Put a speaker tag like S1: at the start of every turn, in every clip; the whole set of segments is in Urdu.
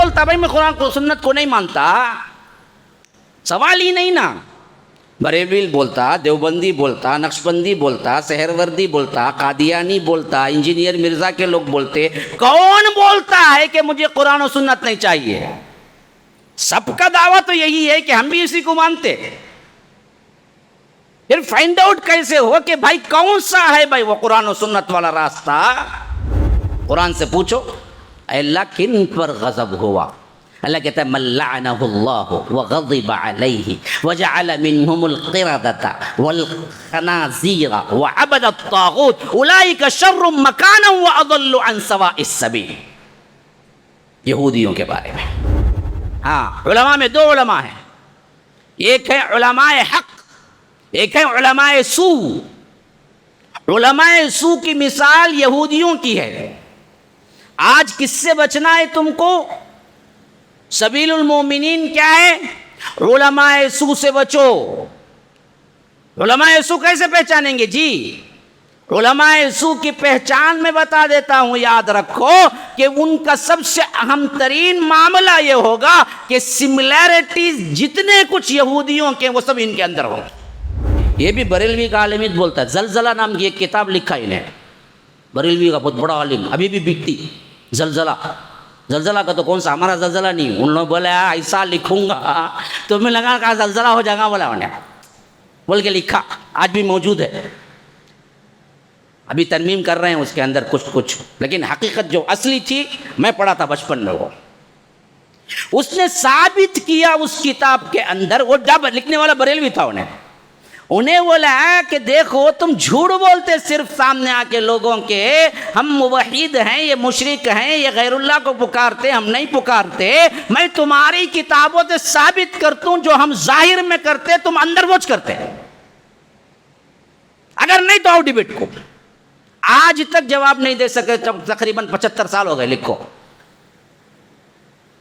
S1: بولتا بھائی میں قرآن کو سنت کو نہیں مانتا، سوال ہی نہیں نا. بریلوی بولتا، دیوبندی بولتا، نقشبندی بولتا، سہروردی بولتا، قادیانی بولتا، انجینئر مرزا کے لوگ بولتے، کون بولتا ہے کہ مجھے قرآن و سنت نہیں چاہیے؟ سب کا دعویٰ تو یہی ہے کہ ہم بھی اسی کو مانتے. پھر فائنڈ آؤٹ کیسے ہو کہ بھائی کون سا ہے بھائی وہ قرآن و سنت والا راستہ؟ قرآن سے پوچھو. اے اللہ کن پر غضب ہوا؟ اللہ کہتا ہے من لعنہ اللہ وغضب علیہ وجعل منہم القردۃ والخنازیر وعبد الطاغوت اولئک شر مکانا واضل عن سواء السبیل. یہودیوں کے بارے میں. ہاں، علماء میں دو علماء ہیں، ایک ہے علماء حق، ایک ہے علماء سو. علماء سو کی مثال یہودیوں کی ہے. آج کس سے بچنا ہے تم کو؟ سبیل المومنین کیا ہے؟ علماء سو سے بچو. علماء سو کیسے پہچانیں گے جی؟ علماء سو کی پہچان میں بتا دیتا ہوں، یاد رکھو کہ ان کا سب سے اہم ترین معاملہ یہ ہوگا کہ سملیرٹیز جتنے کچھ یہودیوں کے وہ سب ان کے اندر ہوں. یہ بھی بریلوی کا عالم بولتا ہے. زلزلہ نام کی ایک کتاب لکھا انہیں، بریلوی کا بہت بڑا عالم، ابھی بھی بکتی. زلزلہ، زلزلہ کا تو کون سا ہمارا زلزلہ نہیں. ان لوگ بولے ایسا لکھوں گا تو میں لگا کہا زلزلہ ہو جائے گا، بولا انہیں بول کے لکھا. آج بھی موجود ہے، ابھی ترمیم کر رہے ہیں اس کے اندر کچھ، لیکن حقیقت جو اصلی تھی میں پڑھا تھا بچپن میں. وہ اس نے ثابت کیا اس کتاب کے اندر. وہ جب لکھنے والا بریلوی تھا، انہیں بولا کہ دیکھو تم جھوٹ بولتے صرف سامنے آ کے لوگوں کے، ہم موحد ہیں، یہ مشرک ہیں، یہ غیر اللہ کو پکارتے، ہم نہیں پکارتے. میں تمہاری کتابوں سے ثابت کرتا ہوں جو ہم ظاہر میں کرتے تم اندر بوجھ کرتے. اگر نہیں تو آؤ ڈیبیٹ کو. آج تک جواب نہیں دے سکے، تقریباً 75 سال ہو گئے. لکھو،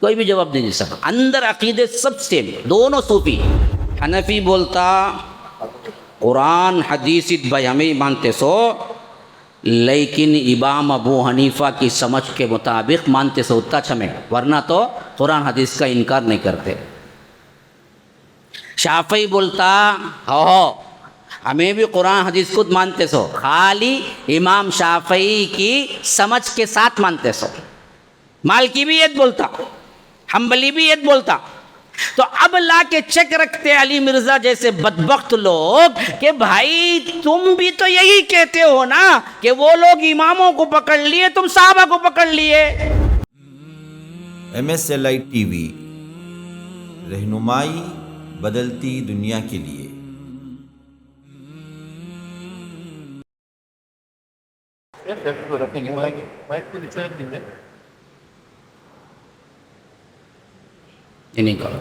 S1: کوئی بھی جواب نہیں دے سکا. اندر عقیدے سب سیم. دونوں صوفی. حنفی بولتا قرآن حدیث بھائی ہمیں مانتے سو، لیکن امام ابو حنیفہ کی سمجھ کے مطابق مانتے سو اتنا چھمیں، ورنہ تو قرآن حدیث کا انکار نہیں کرتے. شافعی بولتا ہو ہمیں بھی قرآن حدیث خود مانتے سو، خالی امام شافعی کی سمجھ کے ساتھ مانتے سو. مالکی بھی یہ بولتا، حنبلی بھی یہ بولتا. تو اب لا کے چیک رکھتے علی مرزا جیسے بدبخت لوگ کہ بھائی تم بھی تو یہی کہتے ہو نا کہ وہ لوگ اماموں کو پکڑ لیے، تم صحابہ کو پکڑ لیے.
S2: MSLI TV، رہنمائی بدلتی دنیا کے لیے.
S1: نہیں کرو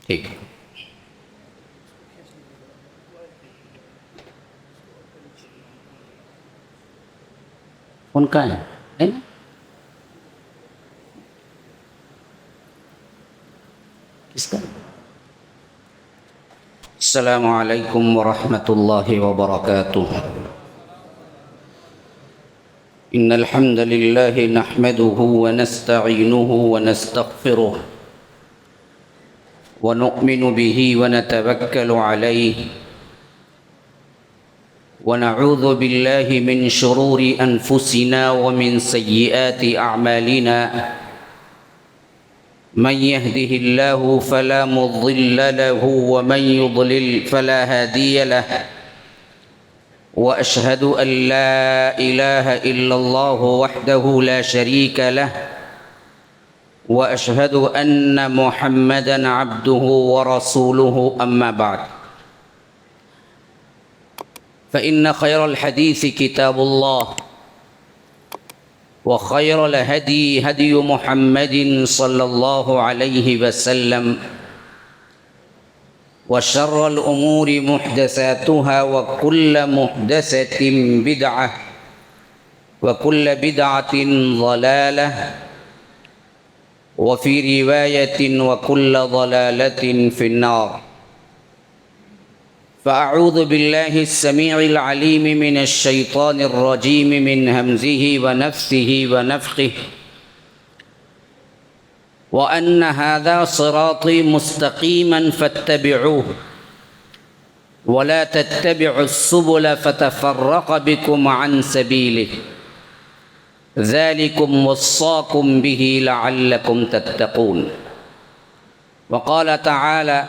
S1: ٹھیک ہے. ان کا ہے نا؟ کس کا؟ السلام علیکم ورحمۃ اللہ وبرکاتہ. ان الحمد لله نحمده ونستعينه ونستغفره ونؤمن به ونتوكل عليه ونعوذ بالله من شرور انفسنا ومن سيئات اعمالنا. من يهده الله فلا مضل له ومن يضلل فلا هادي له. وأشهد أن لا إله إلا الله وحده لا شريك له. وأشهد أن محمدًا عبده ورسوله. أما بعد، فإن خير الحديث كتاب الله، وخير الهدي هدي محمد صلى الله عليه وسلم، وشر الأمور محدثاتها وكل محدثة بدعة وكل بدعة ضلالة، وفي رواية وكل ضلالة في النار. فأعوذ بالله السميع العليم من الشيطان الرجيم من همزه ونفثه ونفخه وأن هذا صراطي مستقيما فاتبعوه ولا تتبعوا السبل فتفرق بكم عن سبيله ذلكم وصاكم به لعلكم تتقون وقال تعالى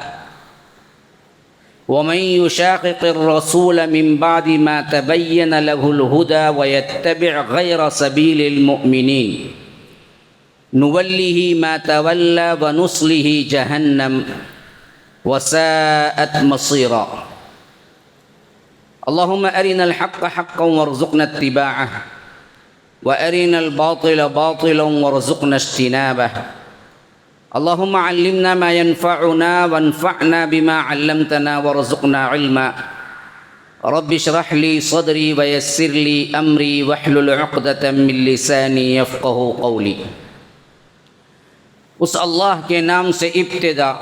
S1: ومن يشاقق الرسول من بعد ما تبين له الهدى ويتبع غير سبيل المؤمنين نوله ما تولى ونصله جهنم وساءت مصيرا اللهم أرنا الحق حقا وارزقنا اتباعه وأرنا الباطل باطلا وارزقنا اجتنابه اللهم علمنا ما ينفعنا وانفعنا بما علمتنا وارزقنا علما رب اشرح لي صدري ويسر لي أمري واحلل عقدة من لساني يفقه قولي. اس اللہ کے نام سے ابتدا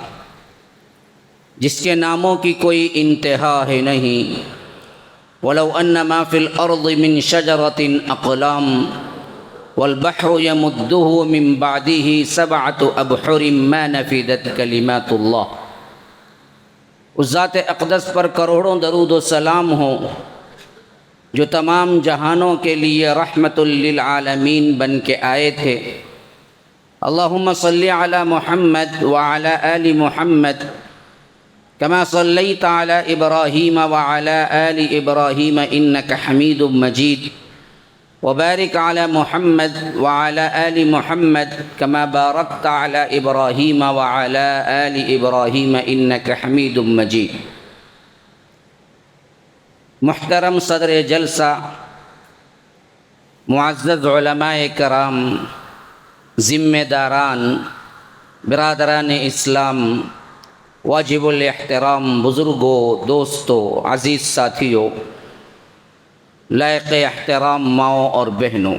S1: جس کے ناموں کی کوئی انتہا ہے نہیں. ولو ان ما فی الارض من شجرۃ اقلام والبحر يمده من بعده سبعة ابحر ما نفدت کلمات اللہ. اس ذات اقدس پر کروڑوں درود و سلام ہوں جو تمام جہانوں کے لیے رحمت للعالمین بن کے آئے تھے. اللہم صلی علی محمد وعلی آل محمد كما صليت على إبراهيم وعلى آل إبراهيم إنك حميد مجيد وبارك على محمد وعلى آل محمد كما باركت على إبراهيم وعلى آل إبراهيم إنك حميد مجيد. محترم صدر جلسہ، معزز علماء کرام، ذمہ داران، برادران اسلام، واجب الاحترام بزرگوں، دوستوں، عزیز ساتھیوں، لائق احترام ماؤں اور بہنوں،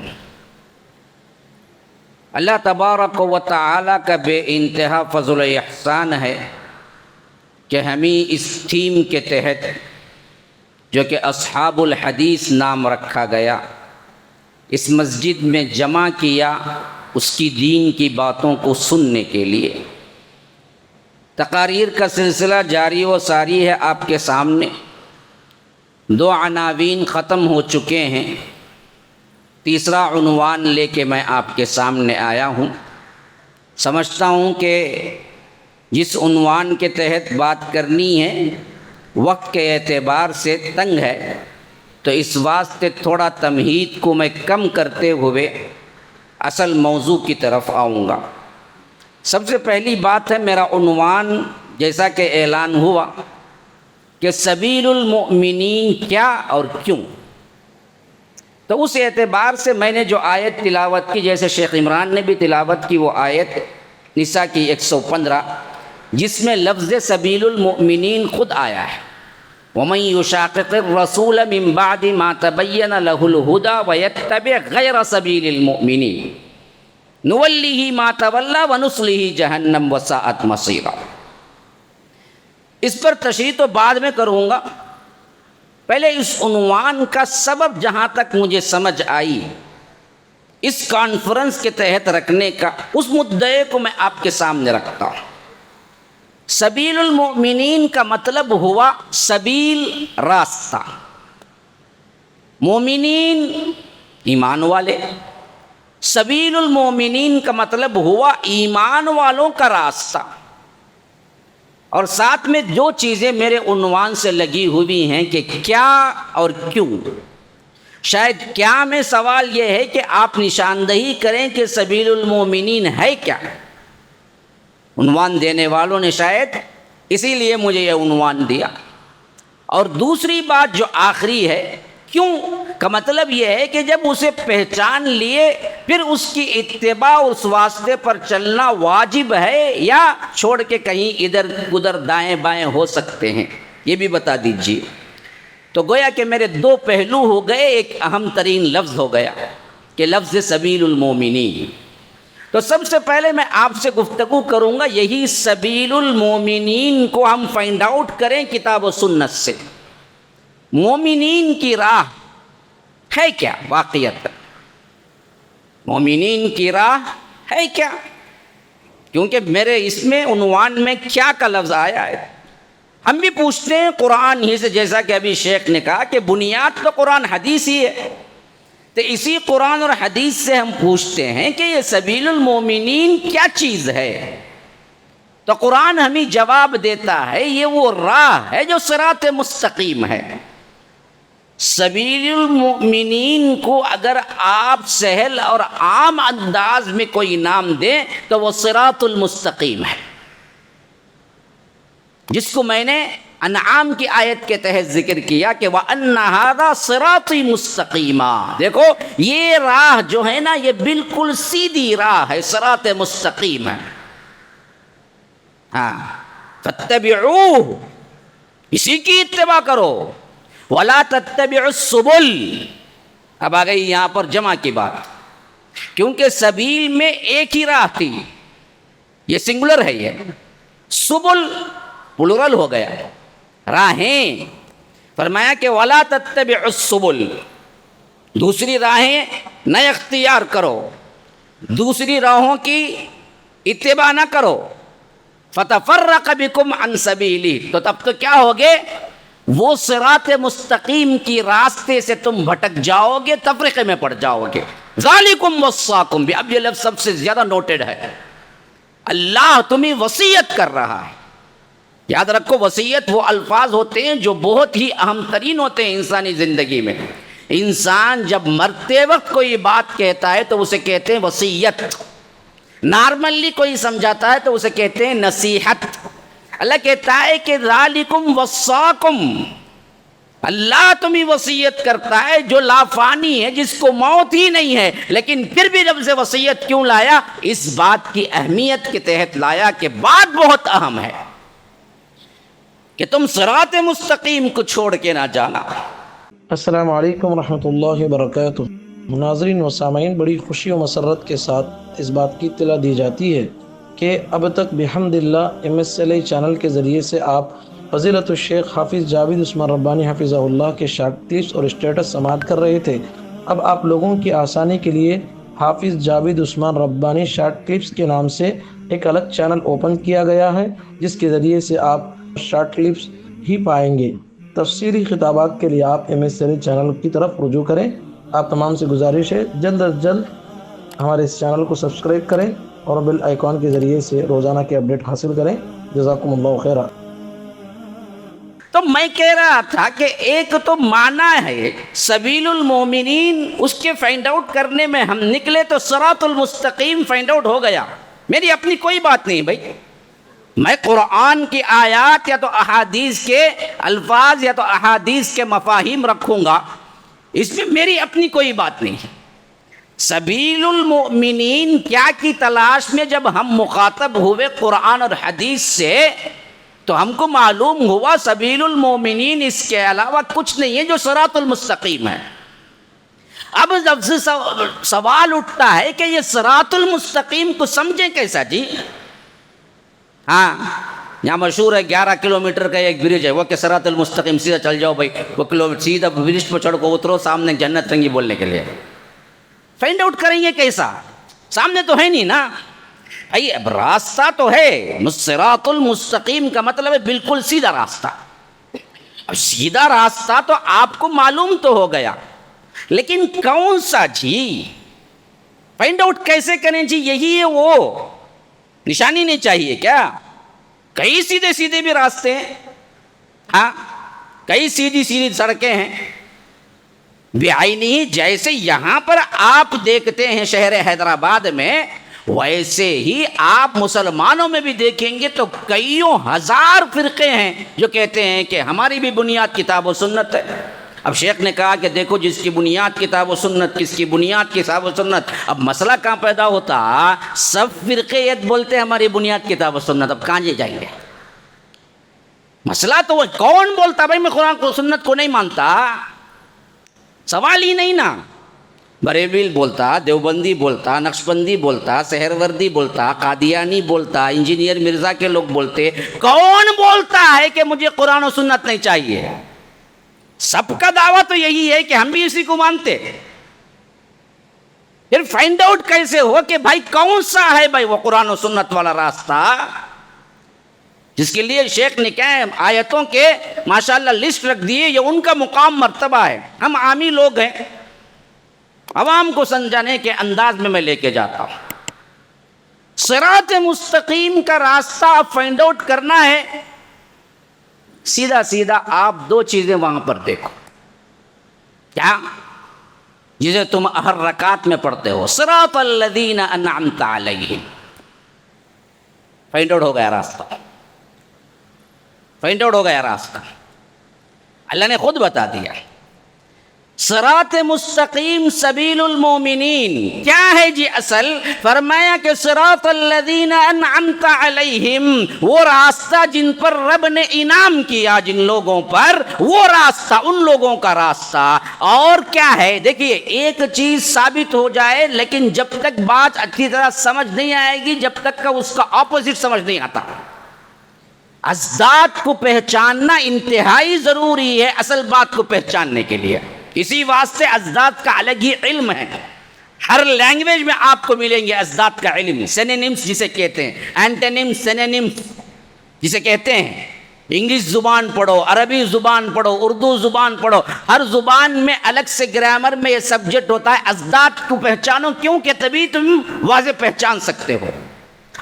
S1: اللہ تبارک و تعالی کا بے انتہا فضل و احسان ہے کہ ہمیں اس تھیم کے تحت جو کہ اصحاب الحدیث نام رکھا گیا، اس مسجد میں جمع کیا اس کی دین کی باتوں کو سننے کے لیے. تقاریر کا سلسلہ جاری و ساری ہے آپ کے سامنے. 2 عناوین ختم ہو چکے ہیں، تیسرا عنوان لے کے میں آپ کے سامنے آیا ہوں. سمجھتا ہوں کہ جس عنوان کے تحت بات کرنی ہے وقت کے اعتبار سے تنگ ہے، تو اس واسطے تھوڑا تمہید کو میں کم کرتے ہوئے اصل موضوع کی طرف آؤں گا. سب سے پہلی بات ہے میرا عنوان جیسا کہ اعلان ہوا کہ سبیل المؤمنین کیا اور کیوں. تو اس اعتبار سے میں نے جو آیت تلاوت کی، جیسے شیخ عمران نے بھی تلاوت کی، وہ آیت نساء کی 115 جس میں لفظ سبیل المؤمنین خود آیا ہے. وَمَن يُشَاقِقِ الرَّسُولَ مِن بَعْدِ مَا تَبَيَّنَ لَهُ الْهُدَى وَيَتَّبِعْ غَيْرَ سَبِيلِ الْمُؤْمِنِينَ نُوَلِّهِ مَا تَوَلَّى وَنُصْلِهِ جَهَنَّمَ وَسَاءَتْ مَصِيرًا. اس پر تشریح تو بعد میں کروں گا. پہلے اس عنوان کا سبب جہاں تک مجھے سمجھ آئی اس کانفرنس کے تحت رکھنے کا، اس مدعے کو میں آپ کے سامنے رکھتا ہوں. سبیل المؤمنین کا مطلب ہوا سبیل، راستہ. مومنین ایمان والے. سبیل المؤمنین کا مطلب ہوا ایمان والوں کا راستہ. اور ساتھ میں جو چیزیں میرے عنوان سے لگی ہوئی ہیں کہ کیا اور کیوں. شاید کیا میں سوال یہ ہے کہ آپ نشاندہی کریں کہ سبیل المؤمنین ہے کیا. عنوان دینے والوں نے شاید اسی لیے مجھے یہ عنوان دیا. اور دوسری بات جو آخری ہے، کیوں کا مطلب یہ ہے کہ جب اسے پہچان لیے پھر اس کی اتباع، اس واسطے پر چلنا واجب ہے یا چھوڑ کے کہیں ادھر ادھر دائیں بائیں ہو سکتے ہیں، یہ بھی بتا دیجیے. تو گویا کہ میرے 2 پہلو ہو گئے. ایک اہم ترین لفظ ہو گیا کہ لفظ سبیل المومنین. تو سب سے پہلے میں آپ سے گفتگو کروں گا یہی سبیل المومنین کو ہم فائنڈ آؤٹ کریں کتاب و سنت سے. مومنین کی راہ ہے کیا واقعیت؟ مومنین کی راہ ہے کیا؟ کیونکہ میرے اس میں عنوان میں کیا کا لفظ آیا ہے. ہم بھی پوچھتے ہیں قرآن ہی سے، جیسا کہ ابھی شیخ نے کہا کہ بنیاد تو قرآن حدیث ہی ہے، تو اسی قرآن اور حدیث سے ہم پوچھتے ہیں کہ یہ سبیل المومنین کیا چیز ہے. تو قرآن ہمیں جواب دیتا ہے یہ وہ راہ ہے جو صراط مستقیم ہے. سبیل المؤمنین کو اگر آپ سہل اور عام انداز میں کوئی نام دیں تو وہ صراط المستقیم ہے، جس کو میں نے انعام کی آیت کے تحت ذکر کیا کہ وَأَنَّ هَذَا صِرَاطِي مُسْتَقِيمًا. دیکھو یہ راہ جو ہے نا یہ بالکل سیدھی راہ ہے، صراط مستقیم ہے. ہاں فَاتَّبِعُوهُ، اسی کی اتباع کرو. وَلَا تَتَّبِعُوا السُّبُلَ، اب آ گئی یہاں پر جمع کی بات، کیونکہ سبیل میں ایک ہی راہ تھی، یہ سنگولر ہے، یہ سبل پلورل ہو گیا، راہیں. فرمایا کہ وَلَا تَتَّبِعُوا السُّبُلَ، دوسری راہیں نہ اختیار کرو، دوسری راہوں کی اتباع نہ کرو. فَتَفَرَّقَ بِكُمْ عَنْ سَبِيلِهِ، تو تب تو کیا ہوگے؟ وہ صراط مستقیم کی راستے سے تم بھٹک جاؤ گے، تفریقے میں پڑ جاؤ گے. ذالکم وصاکم بھی، اب یہ لفظ سب سے زیادہ نوٹڈ ہے. اللہ تمہیں وصیت کر رہا ہے. یاد رکھو وصیت وہ الفاظ ہوتے ہیں جو بہت ہی اہم ترین ہوتے ہیں انسانی زندگی میں. انسان جب مرتے وقت کوئی بات کہتا ہے تو اسے کہتے ہیں وصیت. نارملی کوئی سمجھاتا ہے تو اسے کہتے ہیں نصیحت. اللہ کہتا ہے کہ ذالکم وصاکم، اللہ تمہیں وصیت کرتا ہے جو لافانی ہے، جس کو موت ہی نہیں ہے، لیکن پھر بھی جب سے وصیت کیوں لایا؟ اس بات کی اہمیت کے تحت لایا کہ بات بہت اہم ہے کہ تم صراط مستقیم کو چھوڑ کے نہ جانا.
S3: السلام علیکم ورحمۃ اللہ وبرکاتہ. ناظرین و سامعین، بڑی خوشی و مسرت کے ساتھ اس بات کی اطلاع دی جاتی ہے کہ اب تک بحمد اللہ MSLA چینل کے ذریعے سے آپ فضیلت الشیخ حافظ جاوید عثمان ربانی حفظہ اللہ کے شارٹ کلپس اور اسٹیٹس سماعت کر رہے تھے. اب آپ لوگوں کی آسانی کے لیے حافظ جاوید عثمان ربانی شارٹ کلپس کے نام سے ایک الگ چینل اوپن کیا گیا ہے، جس کے ذریعے سے آپ شارٹ کلپس ہی پائیں گے. تفسیری خطابات کے لیے آپ MSLA چینل کی طرف رجوع کریں. آپ تمام سے گزارش ہے جلد از جلد ہمارے اس چینل کو سبسکرائب کریں اور بیل آئیکن کے ذریعے سے روزانہ کے اپڈیٹ حاصل کریں. جزاکم اللہ خیرہ.
S1: تو میں کہہ رہا تھا کہ ایک تو معنی ہے سبیل المومنین، اس کے فائنڈ آؤٹ کرنے میں ہم نکلے تو صراط المستقیم فائنڈ آؤٹ ہو گیا. میری اپنی کوئی بات نہیں بھائی، میں قرآن کی آیات یا تو احادیث کے الفاظ یا تو احادیث کے مفاہیم رکھوں گا، اس میں میری اپنی کوئی بات نہیں. سبیل المؤمنین کیا کی تلاش میں جب ہم مخاطب ہوئے قرآن اور حدیث سے تو ہم کو معلوم ہوا سبیل المؤمنین اس کے علاوہ کچھ نہیں ہے جو صراط المستقیم ہے. اب جب سے سوال اٹھتا ہے کہ یہ صراط المستقیم کو سمجھیں کیسا جی؟ ہاں یہاں مشہور ہے 11 کلومیٹر کا ایک برج ہے، وہ کہ صراط المستقیم سیدھا چل جاؤ بھائی، وہ سیدھا برج پہ چڑھ کو اترو، سامنے جنت رنگی بولنے کے لیے. فائنڈ آؤٹ کریں گے کیسا؟ سامنے تو ہے نہیں نا بھائی. اب راستہ تو ہے، صراط المستقیم کا مطلب ہے بالکل سیدھا راستہ. اب سیدھا راستہ تو آپ کو معلوم تو ہو گیا، لیکن کون سا جی؟ فائنڈ آؤٹ کیسے کریں جی؟ یہی ہے وہ نشانی نہیں چاہیے کیا؟ کئی سیدھے سیدھے بھی راستے ہیں، ہاں کئی سیدھی سیدھی سڑکیں ہیں بعینی. جیسے یہاں پر آپ دیکھتے ہیں شہر حیدرآباد میں، ویسے ہی آپ مسلمانوں میں بھی دیکھیں گے تو کئیوں ہزار فرقے ہیں جو کہتے ہیں کہ ہماری بھی بنیاد کتاب و سنت ہے. اب شیخ نے کہا کہ دیکھو جس کی بنیاد کتاب و سنت، کس کی بنیاد کتاب و سنت. اب مسئلہ کہاں پیدا ہوتا؟ سب فرقے یہ بولتے ہیں ہماری بنیاد کتاب و سنت، اب کہاں جائیں گے؟ مسئلہ تو وہ کون بولتا بھائی میں قرآن کو سنت کو نہیں مانتا؟ سوال ہی نہیں نا. بریلوی بولتا، دیوبندی بولتا، نقشبندی بولتا، سہروردی بولتا، قادیانی بولتا، انجینئر مرزا کے لوگ بولتے، کون بولتا ہے کہ مجھے قرآن و سنت نہیں چاہیے؟ سب کا دعویٰ تو یہی ہے کہ ہم بھی اسی کو مانتے. پھر فائنڈ آؤٹ کیسے ہو کہ بھائی کون سا ہے بھائی وہ قرآن و سنت والا راستہ، جس کے لیے شیخ نے کیا ہے آیتوں کے ماشاءاللہ لسٹ رکھ دیے. یہ ان کا مقام مرتبہ ہے. ہم عامی لوگ ہیں، عوام کو سمجھانے کے انداز میں لے کے جاتا ہوں. صراط مستقیم کا راستہ آپ فائنڈ آؤٹ کرنا ہے، سیدھا سیدھا آپ دو چیزیں وہاں پر دیکھو. کیا؟ جسے تم ہر رکعت میں پڑھتے ہو، صراط الذین انعمت علیہم. فائنڈ آؤٹ ہو گیا راستہ، فائنڈ آؤٹ ہو گیا راستہ. اللہ نے خود بتا دیا صراط مستقیم سبیل المومنین. کیا ہے جی اصل؟ فرمایا کہ صراط الذین انعمت علیہم، وہ راستہ جن پر رب نے انعام کیا، جن لوگوں پر، وہ راستہ ان لوگوں کا راستہ. اور کیا ہے دیکھیے، ایک چیز ثابت ہو جائے لیکن جب تک بات اچھی طرح سمجھ نہیں آئے گی، جب تک کا اس کا اپوزٹ سمجھ نہیں آتا. ازداد کو پہچاننا انتہائی ضروری ہے اصل بات کو پہچاننے کے لیے. اسی واسطے ازداد کا الگ ہی علم ہے. ہر لینگویج میں آپ کو ملیں گے ازداد کا علم. سینونیمز جسے کہتے ہیں، اینٹونیمز، سینونیمز جسے کہتے ہیں. انگلش زبان پڑھو، عربی زبان پڑھو، اردو زبان پڑھو، ہر زبان میں الگ سے گرامر میں یہ سبجیکٹ ہوتا ہے. ازداد کو پہچانو، کیونکہ تبھی تم واضح پہچان سکتے ہو.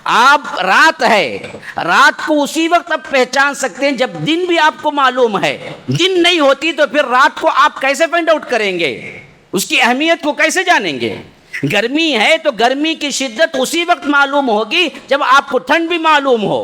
S1: آپ رات ہے، رات کو اسی وقت آپ پہچان سکتے ہیں جب دن بھی آپ کو معلوم ہے. دن نہیں ہوتی تو پھر رات کو آپ کیسے فائنڈ آؤٹ کریں گے؟ اس کی اہمیت کو کیسے جانیں گے؟ گرمی ہے تو گرمی کی شدت اسی وقت معلوم ہوگی جب آپ کو ٹھنڈ بھی معلوم ہو.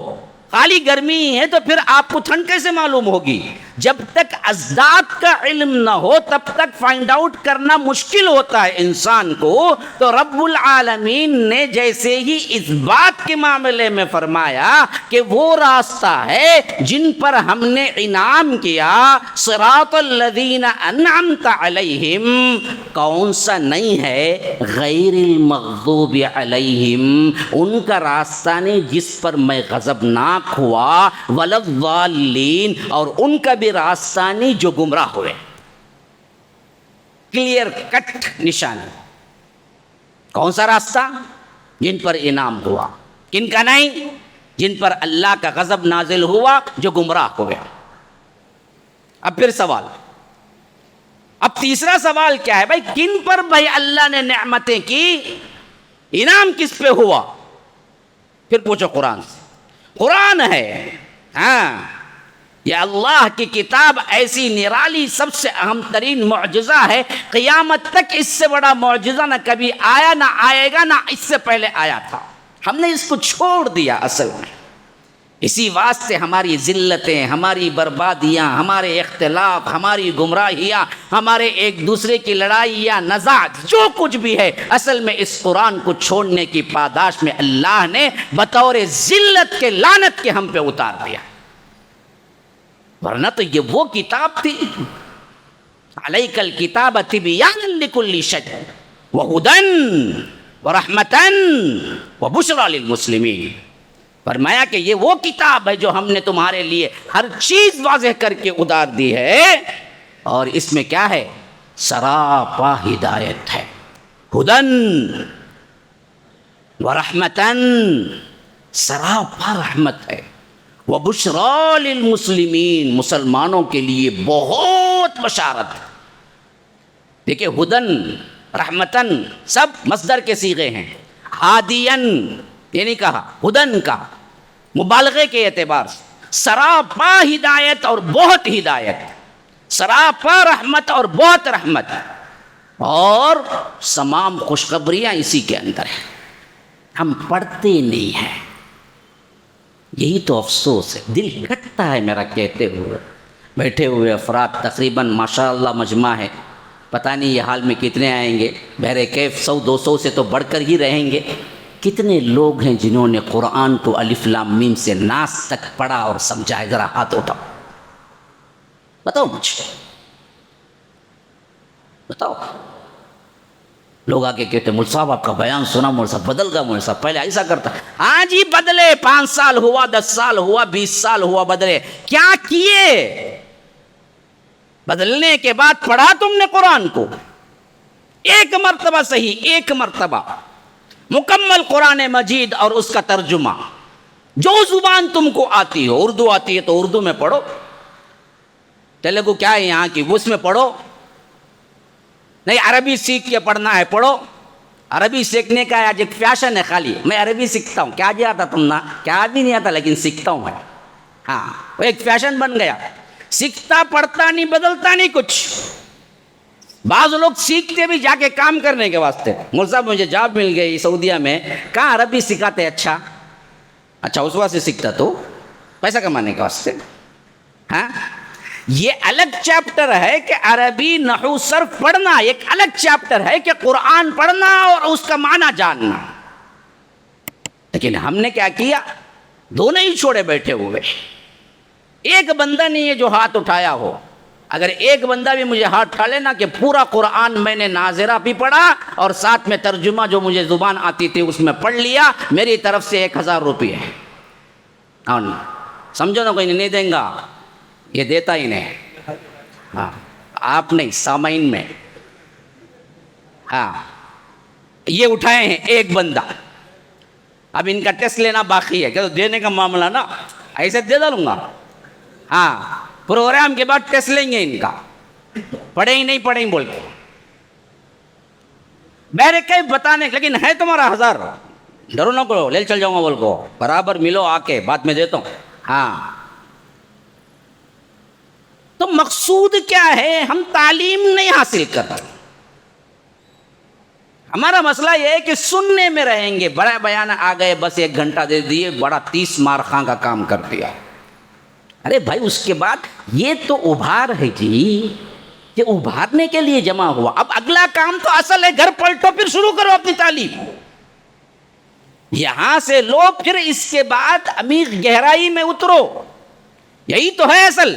S1: خالی گرمی ہے تو پھر آپ کو ٹھنڈ کیسے معلوم ہوگی؟ جب تک ازداد کا علم نہ ہو تب تک فائنڈ آؤٹ کرنا مشکل ہوتا ہے انسان کو. تو رب العالمین نے جیسے ہی اس بات کے معاملے میں فرمایا کہ وہ راستہ ہے جن پر ہم نے انعام کیا، صراط الذین انعمت علیہم، کون سا نہیں ہے؟ غیر المغضوب علیہم، ان کا راستہ نہیں جس پر میں غضبناک ہوا، ولا الضالین، اور ان کا بھی راستہ نہیں جو گمراہ ہوئے. کلیئر کٹ نشانی. کون سا راستہ؟ جن پر انعام ہوا. کن کا نہیں؟ جن پر اللہ کا غضب نازل ہوا، جو گمراہ ہوئے. اب پھر سوال، اب تیسرا سوال کیا ہے بھائی؟ کن پر بھائی اللہ نے نعمتیں کی، انعام کس پہ ہوا؟ پھر پوچھو قرآن سے. قرآن ہے، ہاں، یہ اللہ کی کتاب ایسی نرالی سب سے اہم ترین معجزہ ہے. قیامت تک اس سے بڑا معجزہ نہ کبھی آیا، نہ آئے گا، نہ اس سے پہلے آیا تھا. ہم نے اس کو چھوڑ دیا اصل میں. اسی واسطے ہماری ذلتیں، ہماری بربادیاں، ہمارے اختلاف، ہماری گمراہیاں، ہمارے ایک دوسرے کی لڑائیاں، نزاعت، جو کچھ بھی ہے، اصل میں اس قرآن کو چھوڑنے کی پاداش میں اللہ نے بطور ذلت کے، لعنت کے ہم پہ اتار دیا. ورنہ تو یہ وہ کتاب تھی، علیک الکتاب تبیانا لکل شیء وہدی ورحمۃ وبشریٰ للمسلمین. فرمایا کہ یہ وہ کتاب ہے جو ہم نے تمہارے لیے ہر چیز واضح کر کے اتار دی ہے، اور اس میں کیا ہے؟ سراپا ہدایت ہے. ہدن ورحمتن، سراپا رحمت ہے. وبشریٰ للمسلمین، مسلمانوں کے لیے بہت بشارت. دیکھیں، ہدن، رحمتن سب مصدر کے صیغے ہیں. ہادین یہ نہیں کہا، ہدن کا مبالغے کے اعتبار سے. سراپا ہدایت اور بہت ہدایت، سراپا رحمت اور بہت رحمت، اور تمام خوشخبریاں اسی کے اندر ہیں. ہم پڑھتے نہیں ہیں، یہی تو افسوس ہے. دل کٹتا ہے میرا کہتے ہوئے. بیٹھے ہوئے افراد تقریباً ماشاءاللہ مجمع ہے، پتہ نہیں یہ حال میں کتنے آئیں گے، بہر کیف 100-200 سے تو بڑھ کر ہی رہیں گے. کتنے لوگ ہیں جنہوں نے قرآن کو الف لام میم سے ناس تک پڑھا اور سمجھا ہے؟ ذرا ہاتھ اٹھاؤ، بتاؤ مجھے، بتاؤ. لوگ آگے کہتے مول صاحب آپ کا بیان سنا، مول صاحب بدل گیا، مول صاحب پہلے ایسا کرتا. ہاں جی بدلے، 5 سال ہوا، 10 سال ہوا، 20 سال ہوا، بدلے. کیا کیے؟ بدلنے کے بعد پڑھا تم نے قرآن کو ایک مرتبہ صحیح، ایک مرتبہ مکمل قرآن مجید اور اس کا ترجمہ، جو زبان تم کو آتی ہو. اردو آتی ہے تو اردو میں پڑھو، تیلگو کیا ہے یہاں کی، اس میں پڑھو. نہیں عربی سیکھ کے پڑھنا ہے پڑھو. عربی سیکھنے کا آج ایک فیشن ہے، خالی میں عربی سیکھتا ہوں. کیا جی آتا تم نا؟ کیا بھی نہیں آتا لیکن سیکھتا ہوں میں. ہاں وہ ایک فیشن بن گیا. سیکھتا پڑھتا نہیں، بدلتا نہیں کچھ. بعض لوگ سیکھتے بھی جا کے کام کرنے کے واسطے. مول صاحب مجھے جاب مل گئی سعودیہ میں، کہاں عربی سکھاتے. اچھا اس واسطے سیکھتا تو پیسہ کمانے کے واسطے. ہاں یہ الگ چیپٹر ہے کہ عربی نحو صرف پڑھنا، ایک الگ چیپٹر ہے کہ قرآن پڑھنا اور اس کا معنی جاننا. لیکن ہم نے کیا کیا؟ دونوں ہی چھوڑے بیٹھے ہوئے. ایک بندہ نہیں ہے جو ہاتھ اٹھایا ہو. اگر ایک بندہ بھی مجھے ہاتھ اٹھا لینا کہ پورا قرآن میں نے ناظرہ بھی پڑھا اور ساتھ میں ترجمہ جو مجھے زبان آتی تھی اس میں پڑھ لیا، میری طرف سے 1000 روپے ہے. سمجھو نا، کوئی نہیں دیں گا، یہ دیتا ہی نہیں. ہاں آپ نہیں، سامعین میں. ہاں یہ اٹھائے ہیں ایک بندہ. اب ان کا ٹیسٹ لینا باقی ہے، کہ دینے کا معاملہ نا ایسے دے ڈالوں گا. ہاں پروگرام کے بعد ٹیسٹ لیں گے ان کا، پڑھیں ہی نہیں پڑھیں بول کے. میرے کئی بتانے، لیکن ہے تمہارا 1000، ڈرو نہ کرو، لے چل جاؤں گا بول کو، برابر ملو آ کے، بعد میں دیتا ہوں. ہاں تو مقصود کیا ہے؟ ہم تعلیم نہیں حاصل کرتے. ہمارا مسئلہ یہ ہے کہ سننے میں رہیں گے. بڑا بیان آ گئے، بس 1 گھنٹہ دے دیے، بڑا 30 مارخاں کا کام کر دیا. ارے بھائی اس کے بعد یہ تو ابھار ہے جی، یہ ابھارنے کے لیے جمع ہوا. اب اگلا کام تو اصل ہے، گھر پلٹو پھر شروع کرو اپنی تعلیم. یہاں سے لو، پھر اس کے بعد عمیق گہرائی میں اترو. یہی تو ہے اصل.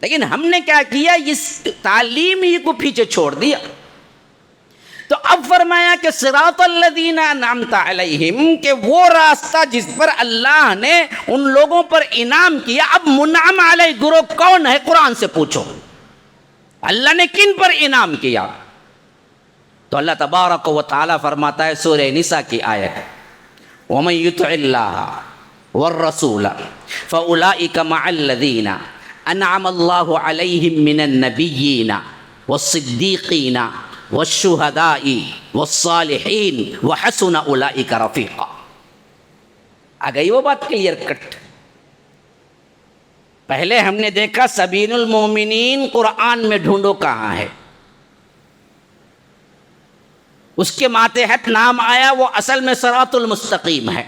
S1: لیکن ہم نے کیا کیا؟ اس تعلیم ہی کو پیچھے چھوڑ دیا. تو اب فرمایا کہ صراط الذین انعمت علیہم، کہ وہ راستہ جس پر اللہ نے ان لوگوں پر انعام کیا. اب منعم علیہ گروہ کون ہے؟ قرآن سے پوچھو اللہ نے کن پر انعام کیا. تو اللہ تبارک و تعالی فرماتا ہے سورہ نساء کی آیت، وَمَن يُطِعِ اللَّهَ وَالرَّسُولَ فَأُولَئِكَ مَعَ الَّذِينَ انعم اللہ علیہم من النبیین والصدیقین والشہداء والصالحین وحسن اولئک رفیقا. آ گئی وہ بات کلیئر کٹ. پہلے ہم نے دیکھا سبیل المومنین قرآن میں ڈھونڈو کہاں ہے، اس کے ماتحت نام آیا، وہ اصل میں صراط المستقیم ہے.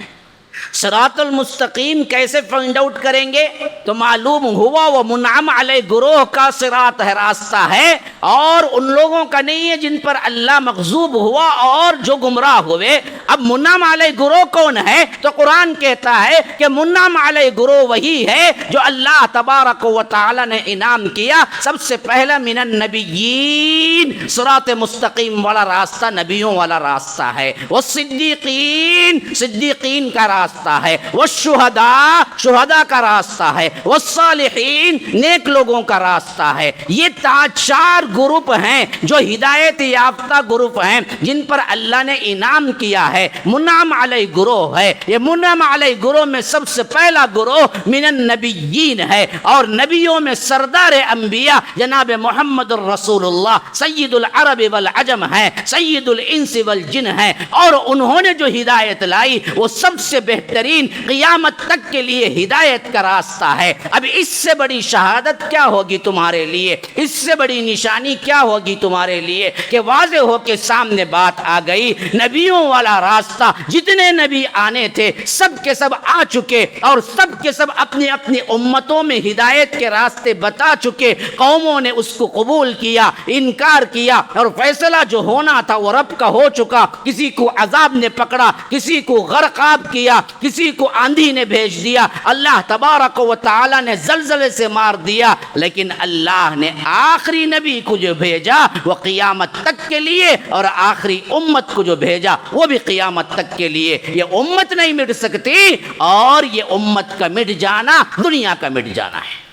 S1: صراط المستقیم کیسے فائنڈ آؤٹ کریں گے؟ تو معلوم ہوا وہ منعم علیہ گروہ کا صراط ہے، راستہ ہے، اور ان لوگوں کا نہیں ہے جن پر اللہ مغضوب ہوا اور جو گمراہ ہوئے. اب منعم علیہ گروہ کون ہے؟ تو قرآن کہتا ہے کہ منعم علیہ گروہ وہی ہے جو اللہ تبارک و تعالی نے انعام کیا. سب سے پہلا من النبیین، صراط مستقیم والا راستہ نبیوں والا راستہ ہے. والصدیقین، صدیقین کا راستہ ہے. والشہداء، شہداء کا راستہ ہے. والصالحین، نیک لوگوں کا راستہ ہے. یہ 4 گروپ ہیں جو ہدایت یافتہ گروپ ہیں جن پر اللہ نے انعام کیا ہے. منعم علیہ گروہ ہے. یہ منعم علیہ گروہ میں سب سے پہلا گروہ من النبیین ہے، اور نبیوں میں سردار انبیاء جناب محمد الرسول اللہ سید العرب والعجم ہے، سید الانس والجن ہے. اور انہوں نے جو ہدایت لائی وہ سب سے بہترین، قیامت تک کے لیے ہدایت کا راستہ ہے. اب اس سے بڑی شہادت کیا ہوگی تمہارے لیے، اس سے بڑی نشانی کیا ہوگی تمہارے لیے کہ واضح ہو کے سامنے بات آ گئی. نبیوں والا راستہ جتنے نبی آنے تھے سب کے سب آ چکے اور سب کے سب اپنی اپنی امتوں میں ہدایت کے راستے بتا چکے. قوموں نے اس کو قبول کیا, انکار کیا, اور فیصلہ جو ہونا تھا وہ رب کا ہو چکا. کسی کو عذاب نے پکڑا, کسی کو غرقاب کیا, کسی کو آندھی نے بھیج دیا, اللہ تبارک و تعالی نے زلزلے سے مار دیا. لیکن اللہ نے آخری نبی کو جو بھیجا وہ قیامت تک کے لیے, اور آخری امت کو جو بھیجا وہ بھی قیامت تک کے لیے. یہ امت نہیں مٹ سکتی, اور یہ امت کا مٹ جانا دنیا کا مٹ جانا ہے.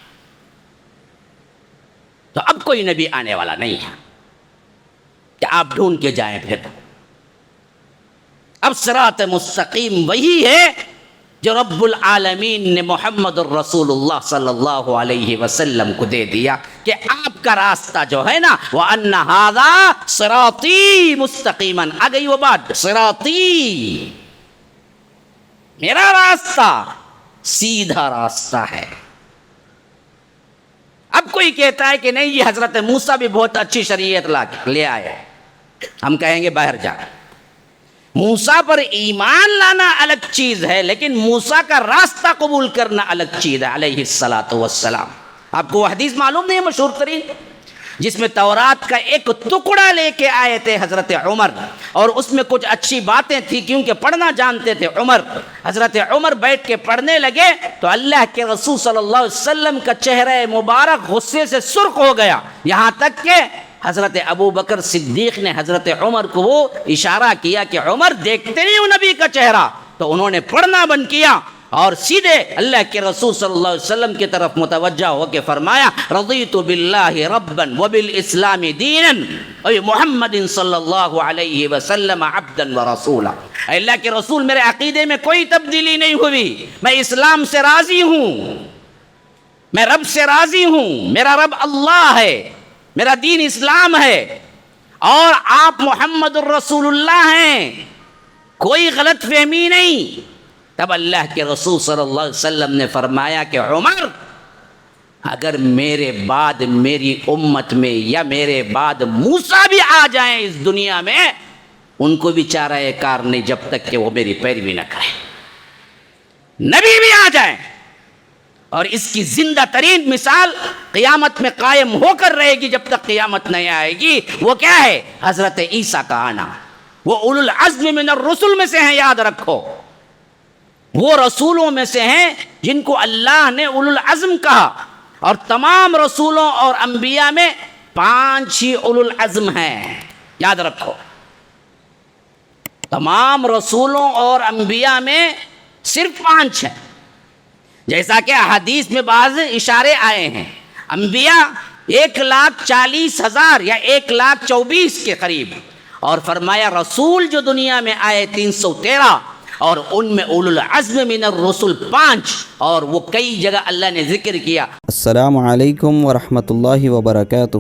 S1: تو اب کوئی نبی آنے والا نہیں ہے کہ آپ ڈھونڈ کے جائیں. پھر اب صراط مستقیم وہی ہے جو رب العالمین نے محمد الرسول اللہ صلی اللہ علیہ وسلم کو دے دیا کہ آپ کا راستہ جو ہے نا وَأَنَّ هَذَا صِرَاطِي مُسْتَقِيمًا. آ گئی وہ بات, صراطی میرا راستہ سیدھا راستہ ہے. اب کوئی کہتا ہے کہ نہیں یہ حضرت موسیٰ بھی بہت اچھی شریعت لے آئے, ہم کہیں گے باہر جا. موسیٰ پر ایمان لانا الگ چیز ہے, لیکن موسیٰ کا راستہ قبول کرنا الگ چیز ہے علیہ الصلاۃ والسلام. آپ کو وہ حدیث معلوم نہیں ہے مشہور ترین, جس میں تورات کا ایک ٹکڑا لے کے آئے تھے حضرت عمر, اور اس میں کچھ اچھی باتیں تھیں کیونکہ پڑھنا جانتے تھے عمر. حضرت عمر بیٹھ کے پڑھنے لگے تو اللہ کے رسول صلی اللہ علیہ وسلم کا چہرہ مبارک غصے سے سرخ ہو گیا, یہاں تک کہ حضرت ابو بکر صدیق نے حضرت عمر کو وہ اشارہ کیا کہ عمر دیکھتے نہیں ہو نبی کا چہرہ, تو انہوں نے پڑھنا بند کیا اور سیدھے اللہ کے رسول صلی اللہ علیہ وسلم کی طرف متوجہ ہو کے فرمایا رضیت باللہ ربا وبالاسلام دینا وبمحمد صلی اللہ علیہ وسلم عبدا ورسولا. اللہ کے رسول میرے عقیدے میں کوئی تبدیلی نہیں ہوئی, میں اسلام سے راضی ہوں, میں رب سے راضی ہوں, میرا رب اللہ ہے, میرا دین اسلام ہے, اور آپ محمد الرسول اللہ ہیں, کوئی غلط فہمی نہیں. تب اللہ کے رسول صلی اللہ علیہ وسلم نے فرمایا کہ عمر اگر میرے بعد میری امت میں یا میرے بعد موسیٰ بھی آ جائیں اس دنیا میں, ان کو بھی چارہ کار نہیں جب تک کہ وہ میری پیروی نہ کریں. نبی بھی آ جائیں, اور اس کی زندہ ترین مثال قیامت میں قائم ہو کر رہے گی جب تک قیامت نہیں آئے گی. وہ کیا ہے؟ حضرت عیسیٰ کا آنا. وہ اولو العزم من الرسل میں سے ہیں, یاد رکھو, وہ رسولوں میں سے ہیں جن کو اللہ نے اولو العزم کہا, اور تمام رسولوں اور انبیاء میں 5 ہی اولو العزم ہیں, یاد رکھو. تمام رسولوں اور انبیاء میں صرف 5 ہیں, جیسا کہ حدیث میں بعض اشارے آئے ہیں. انبیاء 1,40,000 یا 1,24,000 کے قریب, اور فرمایا رسول جو دنیا میں آئے 313, اور ان میں اولو العزم من الرسل 5, اور وہ کئی جگہ اللہ نے ذکر کیا.
S4: السلام علیکم ورحمۃ اللہ وبرکاتہ.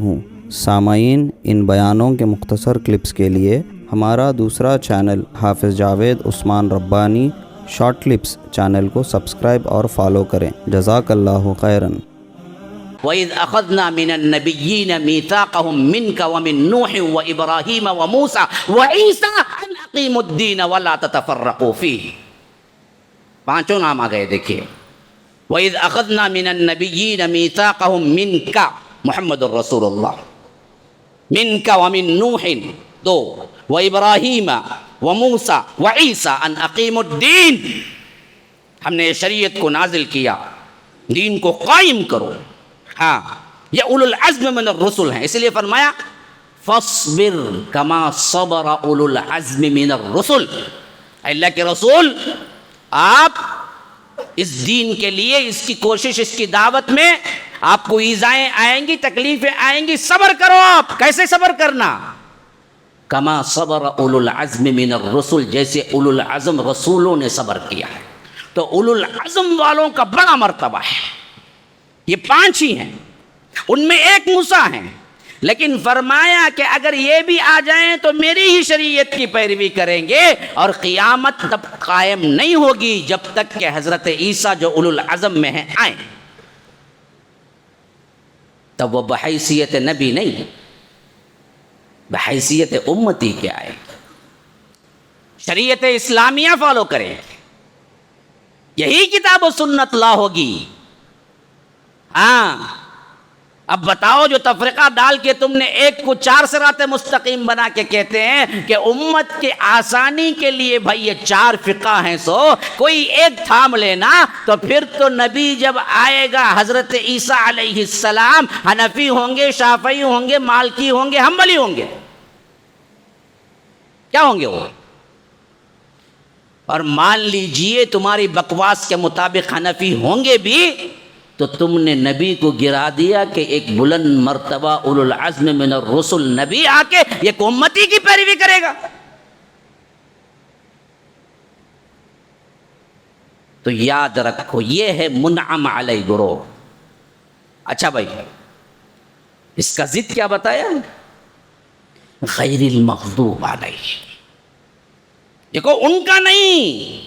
S4: سامعین, ان بیانوں کے مختصر کلپس کے لیے ہمارا دوسرا چینل حافظ جاوید عثمان ربانی شارٹ کلپس چینل کو سبسکرائب اور فالو کریں. جزاک اللہ خیراً.
S1: وَإِذْ أَخَذْنَا مِنَ النَّبِيِّينَ مِيثَاقَهُمْ مِنْكَ وَمِن نُوحٍ وَإِبْرَاهِيمَ وَمُوسَى وَعِيسَىٰ أَنْ أَقِيمُوا الدِّينَ وَلَا تَتَفَرَّقُوا فِيهِ. 5 نام آ گئے, دیکھیے. وَإِذْ أَخَذْنَا مِنَ النَّبِيِّينَ مِيثَاقَهُمْ مِنْكَ محمد الرسول اللہ, مِنْكَ وَمِن نُوحٍ 2 وَإِبْرَاهِيمَ وَمُوسَى وَعِيسَىٰ أَنْ أَقِيمُوا الدِّينَ. ہم نے شریعت کو نازل کیا, دین کو قائم کرو. ہاں, یہ اولو العزم من الرسل ہیں, اس لیے فرمایا فاصبر کما صبر اولو العزم من الرسل. اللہ کے رسول آپ اس دین کے لیے, اس کی کوشش, اس کی دعوت میں آپ کو ایذائیں آئیں گی, تکلیفیں آئیں گی, صبر کرو. آپ کیسے صبر کرنا؟ کما صبر اولو العزم من الرسل, جیسے اولو العزم رسولوں نے صبر کیا ہے. تو اولو العزم والوں کا بڑا مرتبہ ہے. یہ 5 ہی ہیں, ان میں ایک موسیٰ ہیں, لیکن فرمایا کہ اگر یہ بھی آ جائیں تو میری ہی شریعت کی پیروی کریں گے, اور قیامت تب قائم نہیں ہوگی جب تک کہ حضرت عیسیٰ جو اولو العزم میں ہیں آئیں. تب وہ بحیثیت نبی نہیں, بحیثیت امتی کے آئے. شریعت اسلامیہ فالو کریں, یہی کتاب و سنت لا ہوگی. ہاں اب بتاؤ, جو تفرقہ ڈال کے تم نے ایک کو 4 صراط مستقیم بنا کے کہتے ہیں کہ امت کے آسانی کے لیے بھائی یہ 4 فقہ ہیں, سو کوئی ایک تھام لینا, تو پھر تو نبی جب آئے گا حضرت عیسیٰ علیہ السلام حنفی ہوں گے, شافعی ہوں گے, مالکی ہوں گے, حنبلی ہوں گے, کیا ہوں گے وہ؟ اور مان لیجئے تمہاری بکواس کے مطابق حنفی ہوں گے بھی, تو تم نے نبی کو گرا دیا کہ ایک بلند مرتبہ اولو العزم من الرسل نبی آ کے ایک امتی کی پیروی کرے گا. تو یاد رکھو یہ ہے منعم علیہ گروہ. اچھا بھائی, اس کا ضد کیا بتایا؟ غیر المغضوب علیہ. دیکھو ان کا نہیں,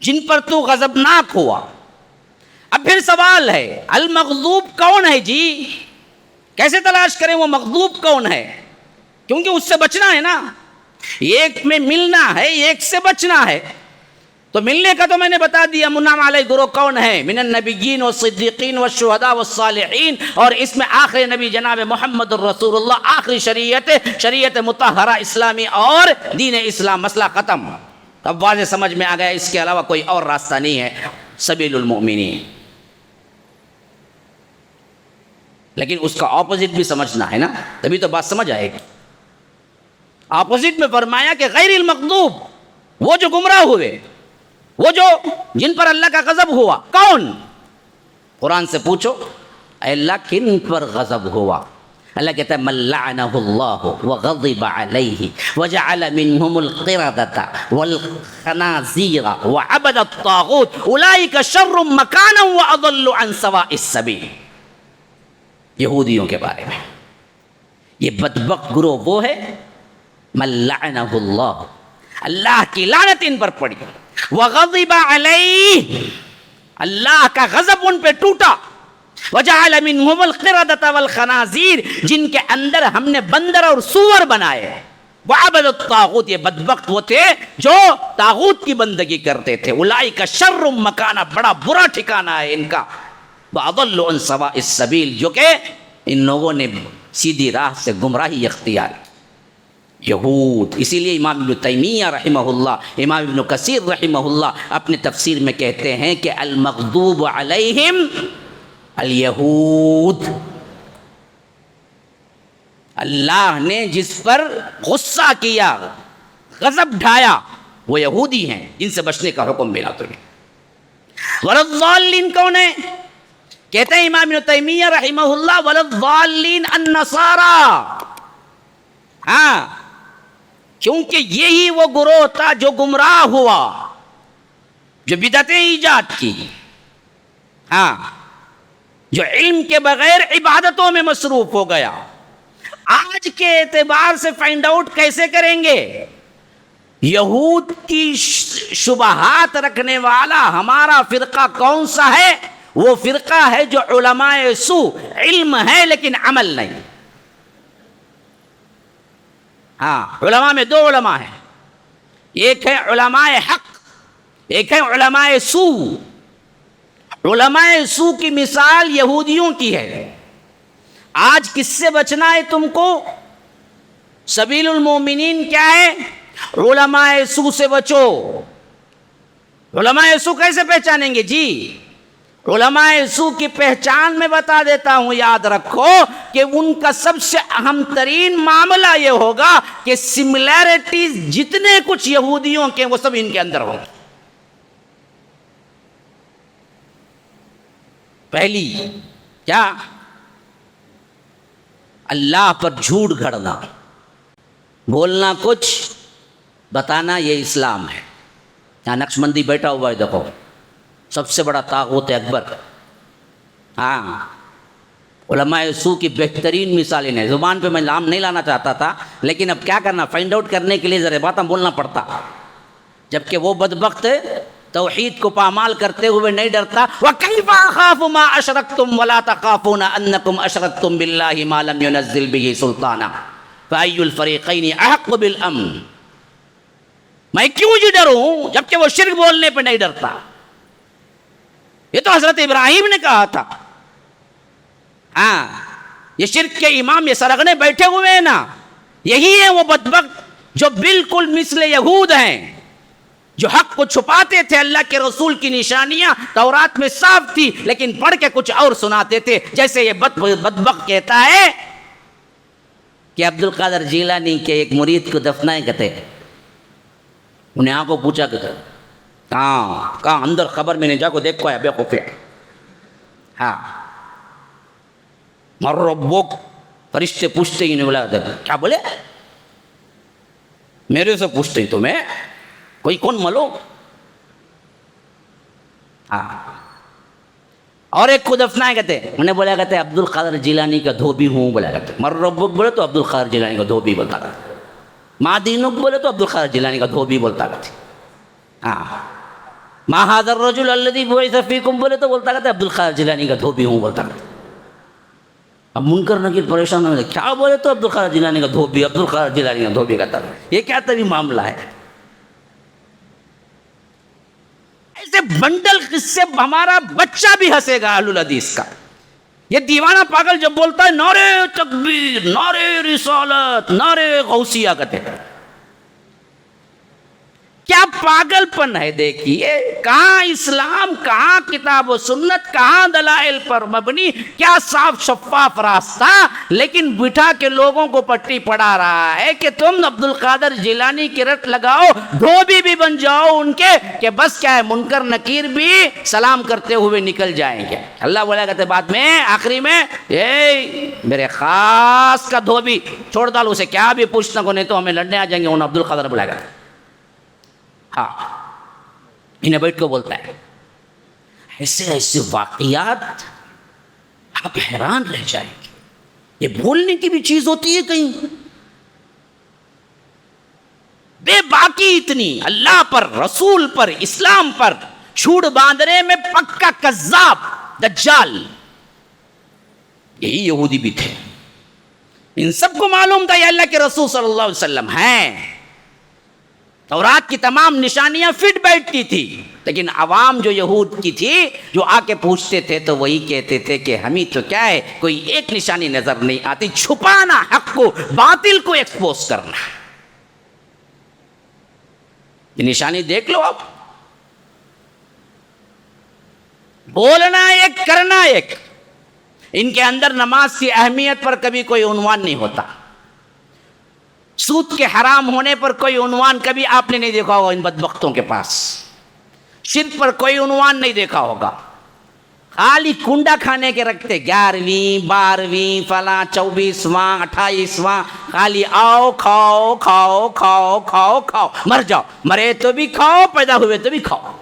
S1: جن پر تو غضبناک ہوا. اب پھر سوال ہے المغضوب کون ہے جی؟ کیسے تلاش کریں وہ مغضوب کون ہے؟ کیونکہ اس سے بچنا ہے نا, ایک میں ملنا ہے, ایک سے بچنا ہے. تو ملنے کا تو میں نے بتا دیا, منعم علیہ گروہ کون ہے؟ من النبیین والصدیقین والشہداء والصالحین, اور اس میں آخری نبی جناب محمد الرسول اللہ, آخری شریعت مطہرہ اسلامی اور دین اسلام, مسئلہ ختم. اب واضح سمجھ میں آ گیا, اس کے علاوہ کوئی اور راستہ نہیں ہے سبیل المؤمنین. لیکن اس کا اپوزٹ بھی سمجھنا ہے نا, تبھی تو بات سمجھ آئے گی. اپوزٹ میں فرمایا کہ غیر المغضوب, وہ جو گمراہ ہوئے, وہ جو جن پر اللہ کا غضب ہوا, کون؟ قرآن سے پوچھو اے اللہ کن پر غضب ہوا؟ اللہ کہتا ہے من لعنہ اللہ وغضب علیہ وجعل منہم القردۃ والخنازیر وعبد الطاغوت اولئک شر مکانا واضل عن سواء السبیل. یہودیوں کے بارے میں یہ بدبخت گروہ وہ ہے من لعنہ اللہ, اللہ کی لعنت ان پر پڑی, وغضب علیہ, اللہ کا غضب ان پہ ٹوٹا, وجعل منہم القردۃ والخنازیر, جن کے اندر ہم نے بندر اور سور بنائے, وعبد الطاغوت, یہ بدبخت وہ تھے جو طاغوت کی بندگی کرتے تھے, اولئک شر مکانا, بڑا برا ٹھکانہ ہے ان کا, وَأَضَلُّ عَنْ سَوَاءِ السَّبِيلِ, جو کہ ان لوگوں نے سیدھی راہ سے گمراہی اختیار. یہود, اسی لیے امام ابن تیمیہ رحمہ اللہ, امام ابن کثیر رحمہ اللہ اپنے تفسیر میں کہتے ہیں کہ المغضوب علیہم الیہود, اللہ نے جس پر غصہ کیا, غضب ڈھایا, وہ یہودی ہیں, جن سے بچنے کا حکم ملا تمہیں. وَلَضَّالِّينَ کون ہے؟ کہتے ہیں امام ابن تیمیہ رحمہ اللہ وَلَضَّالِّينَ النَّصَارَى. ہاں, کیونکہ یہی وہ گروہ تھا جو گمراہ ہوا, جو بدعتیں ایجاد کی, ہاں, جو علم کے بغیر عبادتوں میں مصروف ہو گیا. آج کے اعتبار سے فائنڈ آؤٹ کیسے کریں گے؟ یہود کی شبہات رکھنے والا ہمارا فرقہ کون سا ہے؟ وہ فرقہ ہے جو علماء سوء, علم ہے لیکن عمل نہیں. ہاں, علماء میں 2 علماء ہیں, ایک ہے علماء حق, ایک ہے علماء سوء. علماء سوء کی مثال یہودیوں کی ہے. آج کس سے بچنا ہے تم کو؟ سبیل المومنین کیا ہے؟ علماء سوء سے بچو. علماء سوء کیسے پہچانیں گے جی؟ علماء سوء کی پہچان میں بتا دیتا ہوں, یاد رکھو کہ ان کا سب سے اہم ترین معاملہ یہ ہوگا کہ سملیرٹیز جتنے کچھ یہودیوں کے وہ سب ان کے اندر ہوں. پہلی کیا؟ اللہ پر جھوٹ گھڑنا, بولنا کچھ, بتانا یہ اسلام ہے. یہاں نقشبندی بیٹھا ہوا ہے, دیکھو سب سے بڑا طاغوت اکبر. ہاں, علماء سوء کی بہترین مثالیں ہیں. زبان پہ میں نام نہیں لانا چاہتا تھا, لیکن اب کیا کرنا, فائنڈ آؤٹ کرنے کے لیے ذرا باتیں بولنا پڑتا. جبکہ وہ بدبخت توحید کو پامال کرتے ہوئے نہیں ڈرتا. وَكَيْفَ أَخَافُ مَا أَشْرَكْتُمْ وَلَا تَخَافُونَ أَنَّكُمْ أَشْرَكْتُمْ بِاللَّهِ مَا لَمْ يُنَزِّلْ بِهِ سُلْطَانًا فَأَيُّ الْفَرِيقَيْنِ أَحَقُّ بِالْأَمْنِ. میں کیوں جی ڈروں جبکہ وہ شرک بولنے پہ نہیں ڈرتا؟ یہ تو حضرت ابراہیم نے کہا تھا. ہاں یہ شرک کے امام یہ سرغنے بیٹھے ہوئے ہیں نا، یہی ہے وہ بدبخت جو بالکل مثل یہود ہیں، جو حق کو چھپاتے تھے. اللہ کے رسول کی نشانیاں تورات میں صاف تھی لیکن پڑھ کے کچھ اور سناتے تھے. جیسے یہ بدبخت کہتا ہے کہ عبد القادر جیلانی کے ایک مرید کو دفنائے کہتے، انہیں آنکھ کو پوچھا کہ کہاں اندر خبر میں نے جا کو دیکھو ہے بے خوفے. ہاں مر ربک، فرشتے پوچھتے ہی نہیں بولا کیا بولے؟ میرے سے پوچھتے ہی تمہیں کوئی کون ملو. ہاں اور ایک کو دفنائے کہتے، انہیں بولا کہتے عبد القادر جیلانی کا دھوبی ہوں بولا کہتے. مر ربک بولے تو عبد القادر جیلانی کا دھوبی بولتا کہتے. ما دینک بولے تو عبد القادر جیلانی کا دھوبی بولتا کہتے. ہاں ما ھذا الرجل الذی بعث فیکم بولے تو بولتا کہتے عبد القادر جیلانی کا دھوبی ہوں بولتا کہتے. اب منکر نکیر پریشان ہونے کیا بولے تو عبد القادر جیلانی کا دھوبی، عبد القادر جیلانی کا دھوبی کہتا. یہ کیا تبھی معاملہ ہے؟ ایسے بنڈل قصے ہمارا بچہ بھی ہنسے گا اہل الحدیث کا. یہ دیوانہ پاگل جب بولتا ہے نعرے تکبیر، نعرے رسالت، نعرے غوثیہ کہتے ہیں. کیا پاگل پن ہے؟ دیکھیے کہاں اسلام، کہاں کتاب و سنت، کہاں دلائل پر مبنی، کیا صاف شفاف راستہ، لیکن بٹھا کے لوگوں کو پٹی پڑھا رہا ہے کہ تم عبد القادر جیلانی کی رٹ لگاؤ، دھوبی بھی بن جاؤ ان کے، کہ بس کیا ہے منکر نکیر بھی سلام کرتے ہوئے نکل جائیں گے. اللہ بولا کہتے بعد میں آخری میں میرے خاص کا دھوبی چھوڑ ڈالو اسے، کیا بھی پوچھنا کو نہیں تو ہمیں لڑنے آ جائیں گے. انہوں عبد القادر بولا گا. ہاں انہیں بیٹھ کو بولتا ہے. ایسے ایسے واقعات آپ حیران رہ جائیں گے. یہ بولنے کی بھی چیز ہوتی ہے کہیں؟ بے باکی اتنی اللہ پر، رسول پر، اسلام پر جھوٹ باندھنے میں پکا کذاب دجال. یہی یہودی بھی تھے. ان سب کو معلوم تھا یہ اللہ کے رسول صلی اللہ علیہ وسلم ہیں. تورات کی تمام نشانیاں فٹ بیٹھتی تھی، لیکن عوام جو یہود کی تھی جو آ کے پوچھتے تھے تو وہی کہتے تھے کہ ہمیں تو کیا ہے کوئی ایک نشانی نظر نہیں آتی. چھپانا حق کو، باطل کو ایکسپوز کرنا. یہ نشانی دیکھ لو آپ، بولنا ایک کرنا ایک. ان کے اندر نماز کی اہمیت پر کبھی کوئی عنوان نہیں ہوتا. سود کے حرام ہونے پر کوئی عنوان کبھی آپ نے نہیں دیکھا ہوگا ان بدبختوں کے پاس. شرک پر کوئی عنوان نہیں دیکھا ہوگا. خالی کنڈا کھانے کے رکھتے 11ویں 12ویں فلاں 24واں 28واں، خالی آؤ کھاؤ کھاؤ کھاؤ کھاؤ کھاؤ، مر جاؤ، مرے تو بھی کھاؤ، پیدا ہوئے تو بھی کھاؤ.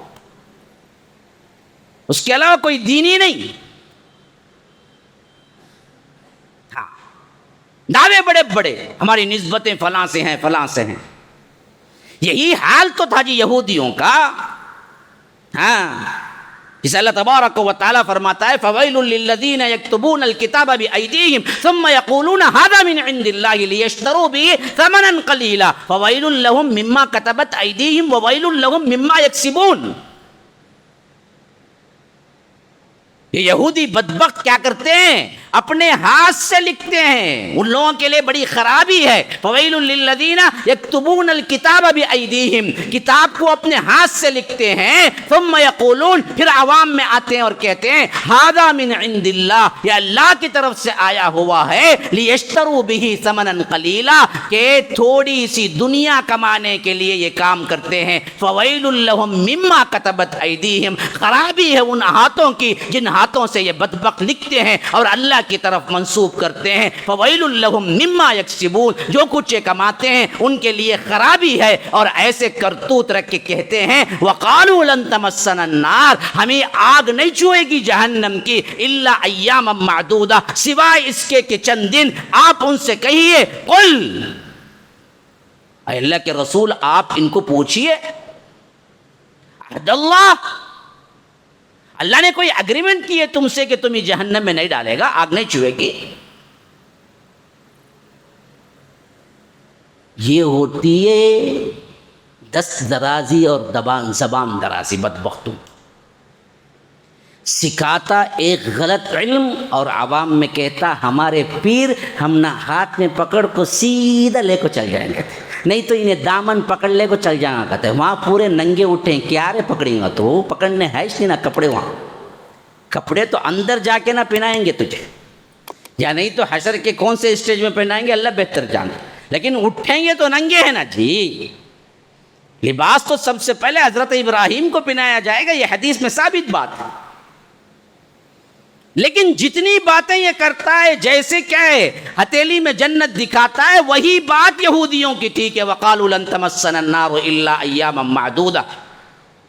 S1: اس کے علاوہ کوئی دین ہی نہیں. دعوے بڑے بڑے، ہماری نسبتیں فلاں سے ہیں فلاں سے ہیں. یہی حال تو تھا جی یہودیوں کا. ہاں جسے اللہ تبارک و تعالیٰ فرماتا ہے فَوَيْلٌ لِّلَّذِينَ يَكْتُبُونَ الْكِتَابَ بِأَيْدِيهِمْ ثُمَّ يَقُولُونَ هَذَا مِنْ عِنْدِ اللَّهِ لِيَشْتَرُوا بِهِ ثَمَنًا قَلِيلًا فَوَيْلٌ لَّهُم مِّمَّا كَتَبَتْ أَيْدِيهِمْ وَوَيْلٌ لَّهُم مِّمَّا يَكْسِبُونَ. یہ یہودی بدبخت کیا کرتے ہیں؟ اپنے ہاتھ سے لکھتے ہیں. ان لوگوں کے لیے بڑی خرابی ہے. فویل للذین یکتبون الکتاب بایدیہم، کتاب کو اپنے ہاتھ سے لکھتے ہیں. ثم یقولون، پھر عوام میں آتے ہیں اور کہتے ہیں ھذا من عند اللہ، یہ اللہ کی طرف سے آیا ہوا ہے. لیشتروا بہ ثمنا قلیلا، کہ تھوڑی سی دنیا کمانے کے لیے یہ کام کرتے ہیں. فویل لہم مما کتبت ایدیہم، خرابی ہے ان ہاتھوں کی جن ہاتھوں سے یہ بدبخت لکھتے ہیں اور اللہ کی طرف منسوب کرتے ہیں. فویل لہم مما یکسبون، جو کچھ یہ کماتے ہیں ان کے لیے خرابی ہے. اور ایسے کرتوت رکھ کے کہتے ہیں وقالوا لن تمسنا النار، ہمیں آگ نہیں چھوئے گی جہنم کی الا ایاما معدودہ، سوائے اس کے کہ چند دن. آپ ان سے کہیے قل، اے اللہ کے رسول آپ ان کو پوچھئے عہد اللہ نے کوئی اگریمنٹ کی ہے تم سے کہ تمہیں جہنم میں نہیں ڈالے گا، آگ نہیں چھوئے گی. یہ ہوتی ہے دست درازی اور زبان درازی بدبختوں، سکھاتا ایک غلط علم اور عوام میں کہتا ہمارے پیر ہم نہ ہاتھ میں پکڑ کو سیدھا لے کو چل جائیں گے، نہیں تو انہیں دامن پکڑ لے کو چل جائیں گا، کہتے وہاں پورے ننگے اٹھیں، کیا رے پکڑیں گا تو پکڑنے ہے اس لیے نہ کپڑے، وہاں کپڑے تو اندر جا کے نہ پہنائیں گے تجھے، یا نہیں تو حشر کے کون سے اسٹیج میں پہنائیں گے اللہ بہتر جانتا، لیکن اٹھیں گے تو ننگے ہیں نا جی۔ لباس تو سب سے پہلے حضرت ابراہیم کو پہنایا جائے گا، یہ حدیث میں ثابت بات ہے، لیکن جتنی باتیں یہ کرتا ہے جیسے کیا ہے ہتھیلی میں جنت دکھاتا ہے، وہی بات یہودیوں کی تھی کہ وَقَالُوا لَن تَمَسَّنَا النَّارُ إِلَّا أَيَّامًا مَّعْدُودَةً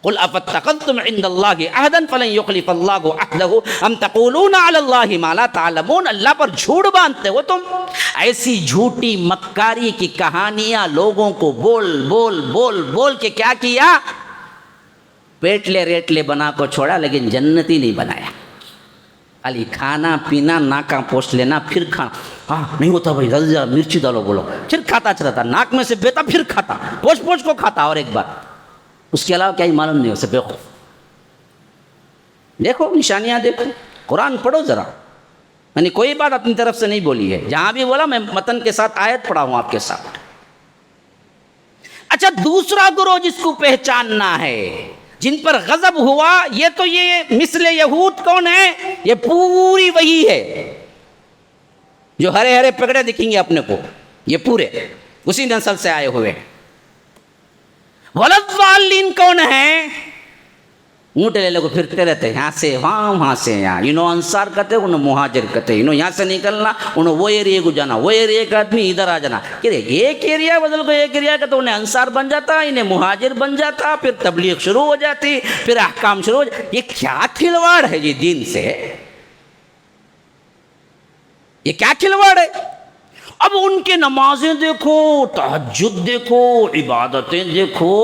S1: قُلْ أَفَاتَّخَذْتُمْ عِندَ اللَّهِ عَهْدًا فَلَن يُخْلِفَ اللَّهُ عَهْدَهُ أَمْ تَقُولُونَ عَلَى اللَّهِ مَا لَا تَعْلَمُونَ، اللہ پر جھوٹ باندھتے ہو تم، ایسی جھوٹی مکاری کی کہانیاں لوگوں کو بول بول بول بول کے کیا کیا، پیٹلے ریٹلے بنا کو چھوڑا، لیکن جنتی نہیں بنایا۔ خالی کھانا پینا، ناکاں پوچھ لینا، پھر کھانا، ہاں نہیں ہوتا بھائی جلدی مرچی ڈالو بولو، پھر کھاتا چلتا، ناک میں سے بیتا پھر کھاتا، پوچھ پوچھ کو کھاتا، اور ایک بار اس کے علاوہ کیا ہی معلوم نہیں، اسے بیوقوف۔ دیکھو نشانیاں دیکھو، قرآن پڑھو ذرا، میں نے کوئی بات اپنی طرف سے نہیں بولی ہے، جہاں بھی بولا میں متن کے ساتھ آیت پڑھا ہوں آپ کے ساتھ۔ اچھا دوسرا گروہ جس کو پہچاننا ہے، جن پر غضب ہوا، یہ تو یہ مثل یہود کون ہے، یہ پوری وہی ہے جو ہرے ہرے پگڑے دکھیں گے اپنے کو، یہ پورے اسی نسل سے آئے ہوئے ہیں۔ والضالین کون ہیں، اونٹ لے لے کو پھرتے رہتے ہیں، یہاں سے وہاں سے یہاں، انہوں انصار کہتے ہیں، انہوں مہاجر کہتے ہیں، انہوں یہاں سے نکلنا، انہوں وہ ایریا کو جانا، وہ ایریا کا آدمی ادھر آ جانا، کہ ایک ایریا بدل کو ایک ایریا کا، تو انہیں انصار بن جاتا، انہیں مہاجر بن جاتا، پھر تبلیغ شروع ہو جاتی، پھر احکام شروع ہو جاتی۔ یہ کیا کھلواڑ ہے جی دین سے، یہ کیا کھلواڑ ہے؟ اب ان کے نمازیں دیکھو، تہجد دیکھو، عبادتیں دیکھو،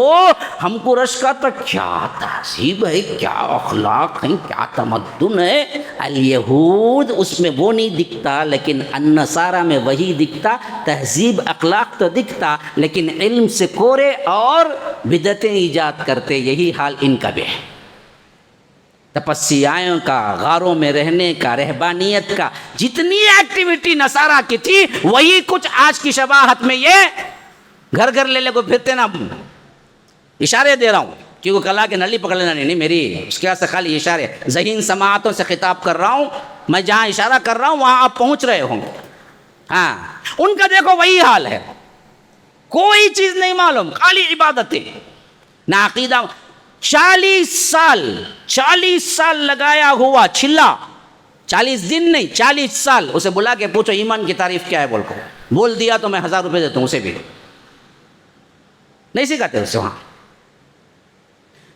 S1: ہم کو رشک آتا، کیا تہذیب ہے، کیا اخلاق ہیں، کیا تمدن ہے۔ الیہود اس میں وہ نہیں دکھتا، لیکن النصارہ میں وہی دکھتا، تہذیب اخلاق تو دکھتا، لیکن علم سے کورے اور بدعتیں ایجاد کرتے، یہی حال ان کا بھی ہے۔ تپسیائیوں کا، غاروں میں رہنے کا، رہبانیت کا، جتنی ایکٹیویٹی نصارہ کی تھی وہی کچھ آج کی شباہت میں یہ گھر گھر لے لے کو پھرتے نا، اشارے دے رہا ہوں کیونکہ کلا کے نلی پکڑ لینا نہیں میری، اس کے واسطے خالی اشارے، ذہین سماعتوں سے خطاب کر رہا ہوں میں، جہاں اشارہ کر رہا ہوں وہاں آپ پہنچ رہے ہوں۔ ہاں ان کا دیکھو وہی حال ہے، کوئی چیز نہیں معلوم، خالی عبادتیں، نہ عقیدہ۔ 40 سال لگایا ہوا چھلا، 40 دن نہیں 40 سال، اسے بلا کے پوچھو ایمان کی تعریف کیا ہے، بول دیا تو میں 1000 روپے دیتا ہوں، اسے بھی نہیں سکھاتے اسے وہاں،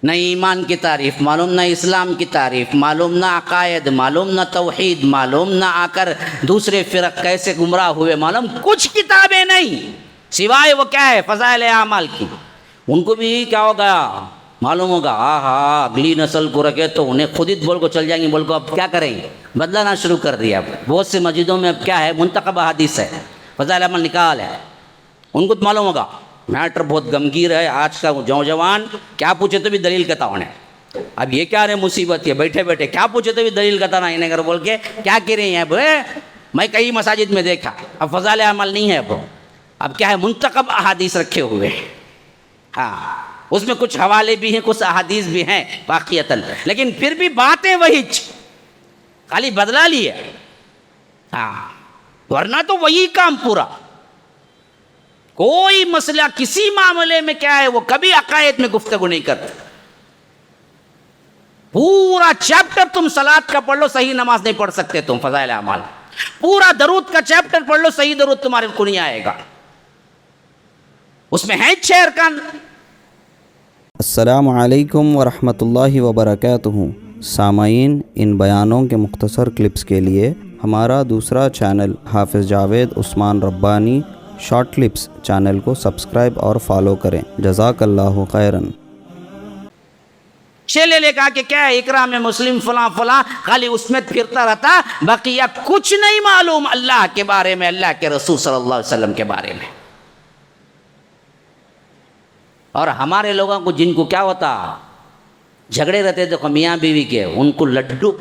S1: نہ ایمان کی تعریف معلوم، نہ اسلام کی تعریف معلوم، نہ عقائد معلوم، نہ توحید معلوم، نہ آ کر دوسرے فرق کیسے گمراہ ہوئے معلوم، کچھ کتابیں نہیں سوائے وہ کیا ہے فضائل اعمال کی۔ ان کو بھی کیا ہوگا معلوم ہوگا، ہاں اگلی نسل کو رکھے تو انہیں خود ہی بول کو چل جائیں گے، بول کو اب کیا کریں گے، بدلانا شروع کر دیا۔ بہت سے مسجدوں میں اب کیا ہے منتخب احادیث ہے، فضائل عمل نکال ہے، ان کو معلوم ہوگا میٹر بہت گمگیر ہے، آج کا نوجوان کیا پوچھے تو بھی دلیل کہتا انہیں، اب یہ کیا رہے مصیبت ہے، بیٹھے بیٹھے کیا پوچھے تو بھی دلیل کہتا نا انہیں اگر بول کے کیا کہہ رہے ہیں۔ اب میں کئی مساجد میں دیکھا اب فضائل عمل نہیں ہے، اب کیا ہے منتخب احادیث رکھے ہوئے، ہاں اس میں کچھ حوالے بھی ہیں، کچھ احادیث بھی ہیں واقعتاً، لیکن پھر بھی باتیں وہی، خالی بدلا لی ہے، ہاں ورنہ تو وہی کام پورا، کوئی مسئلہ کسی معاملے میں کیا ہے وہ کبھی عقائد میں گفتگو نہیں کرتے۔ پورا چیپٹر تم صلاۃ کا پڑھ لو، صحیح نماز نہیں پڑھ سکتے تم، فضائل اعمال پورا درود کا چیپٹر پڑھ لو، صحیح درود تمہارے کو نہیں آئے گا، اس میں ہیں 6 ارکان۔
S4: السلام علیکم ورحمۃ اللہ وبرکاتہ۔ سامعین، ان بیانوں کے مختصر کلپس کے لیے ہمارا دوسرا چینل حافظ جاوید عثمان ربانی شارٹ کلپس چینل کو سبسکرائب اور فالو کریں۔ جزاک اللہ خیراً۔
S1: لے لے کہا کہ کیا ہے اکرام مسلم فلاں فلاں، خالی اس میں پھرتا رہتا، بقیہ کچھ نہیں معلوم اللہ کے بارے میں، اللہ کے رسول صلی اللہ علیہ وسلم کے بارے میں۔ اور ہمارے لوگوں کو جن کو کیا ہوتا جھگڑے رہتے دیکھو میاں بیوی کے, ان کو لڈو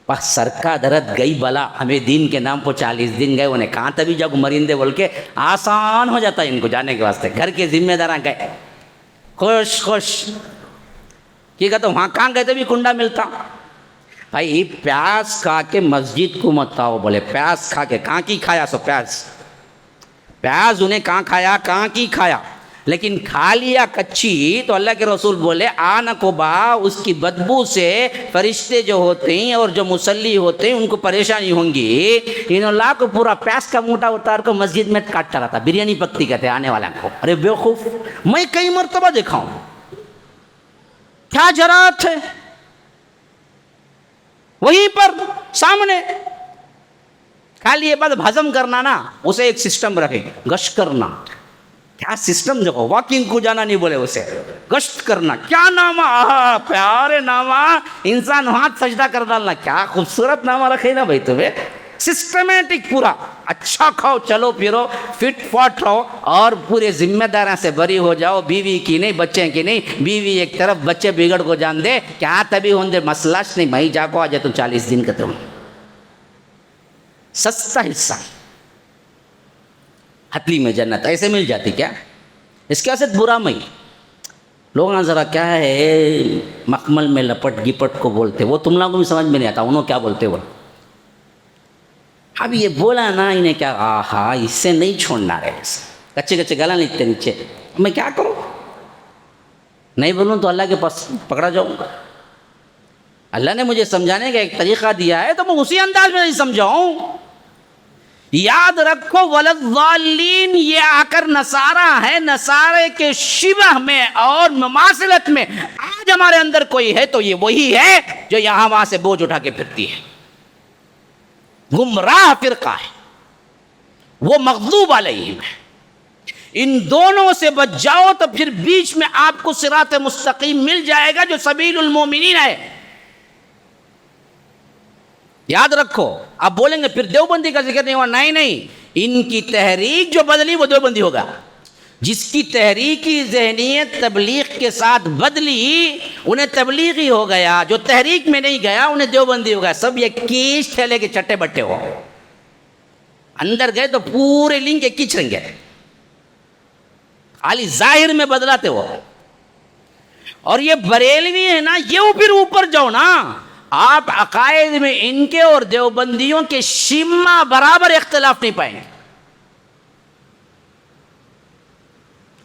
S1: بس سر کا درد گئی بلا, ہمیں دین کے نام پر 40 دن گئے, انہیں کہاں تبھی جاؤ مرندے بول کے آسان ہو جاتا ہے ان کو جانے کے واسطے. گھر کے ذمہ داراں گئے خوش خوش کی کہتا وہاں کہاں گئے تو بھی کنڈا ملتا. بھائی پیاز کھا کے مسجد کو مت آؤ, بولے پیاز کھا کے کہاں کی کھایا سو پیاز انہیں کہاں کھایا کہاں کی کھایا, لیکن کھا لیا کچی تو اللہ کے رسول بولے آنقبا اس کی بدبو سے فرشتے جو ہوتے ہیں اور جو مصلی ہوتے ہیں ان کو پریشانی ہوں گی. ان اللہ کو پورا پیاز کا موٹا اتار کو مسجد میں کاٹتا رہتا, بریانی پکتی کہتے آنے والا کو. ارے بیوقوف, میں کئی مرتبہ دیکھا ہوں, کیا جرات ہے وہیں پر سامنے. کھا لیے بعد ہضم کرنا نا, اسے ایک سسٹم رکھے, گشت کرنا. کیا سسٹم جو واکنگ کو جانا نہیں بولے اسے, گشت کرنا. کیا نامہ, پیارے نامہ, انسان ہاتھ سجدہ کر ڈالنا. کیا خوبصورت نامہ رکھے نا بھائی تمہیں, سسٹمیٹک پورا. اچھا کھاؤ, چلو پھرو, فٹ فاٹ رہو اور پورے ذمہ داراں سے بری ہو جاؤ. بیوی کی نہیں, بچے کی نہیں, بیوی ایک طرف بچے بگڑ کو جان دے. کیا تبھی ہوں دے مسئلہ نہیں, میں جا کو آ جائے تو 40 دن کا تم سستا حصہ ہتلی میں جنت ایسے مل جاتی کیا. اس کے واسطے برا میں لوگ ذرا کیا ہے مخمل میں لپٹ گپٹ کو بولتے, وہ تم لوگوں کو بھی سمجھ میں نہیں آتا انہوں کیا بولتے. وہ اب یہ بولا نا انہیں کیا, آہا اس سے نہیں چھوڑنا رہے, کچے کچے گلا لیتے نیچے. میں کیا کروں, نہیں بولوں تو اللہ کے پاس پکڑا جاؤں گا. اللہ نے مجھے سمجھانے کا ایک طریقہ دیا ہے تو میں اسی انداز میں نہیں سمجھاؤں. یاد رکھو ولضالین, یہ آ کر نصارہ ہے, نصارے کے شبہ میں اور مماثلت میں آج ہمارے اندر کوئی ہے تو یہ وہی ہے جو یہاں وہاں سے بوجھ اٹھا کے پھرتی ہے. گمراہ فرقہ ہے وہ, مغضوب علیہم ہے. ان دونوں سے بچ جاؤ تو پھر بیچ میں آپ کو صراط مستقیم مل جائے گا جو سبیل المومنین ہے. یاد رکھو. آپ بولیں گے پھر دیوبندی کا ذکر نہیں ہوا, نہیں, ان کی تحریک جو بدلی وہ دیوبندی ہوگا. جس کی تحریکی ذہنیت تبلیغ کے ساتھ بدلی انہیں تبلیغی ہو گیا, جو تحریک میں نہیں گیا انہیں دیوبندی ہو گیا. سب یہ کیچ ٹھیلے کے چٹے بٹے ہو, اندر گئے تو پورے لنگ کے کیچ رہیں گے, خالی ظاہر میں بدلاتے ہو. اور یہ بریلوی ہے نا, یہ پھر اوپر جاؤ نا, آپ عقائد میں ان کے اور دیوبندیوں کے شمع برابر اختلاف نہیں پائیں گے,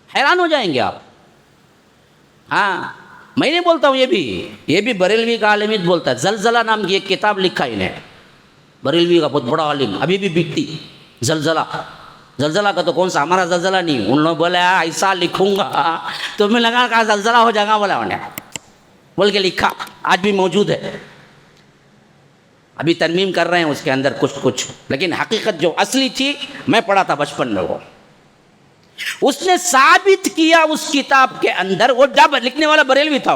S1: حیران ہو جائیں گے آپ. ہاں میں نہیں بولتا ہوں, یہ بھی بریلوی کا عالم بولتا ہے. زلزلہ نام کی ایک کتاب لکھا انہیں, بریلوی کا بہت بڑا عالم, ابھی بھی بکتی. زلزلہ کا تو کون سا, ہمارا زلزلہ نہیں. ان لوگوں بولا ایسا لکھوں گا تو میں لگا کہا زلزلہ ہو جائے گا, بولا انہیں بول کے لکھا, آج بھی موجود ہے. ابھی ترمیم کر رہے ہیں اس کے اندر کچھ, لیکن حقیقت جو اصلی تھی میں پڑھا تھا بچپن میں, وہ اس نے ثابت کیا اس کتاب کے اندر. وہ جب لکھنے والا بریلوی تھا,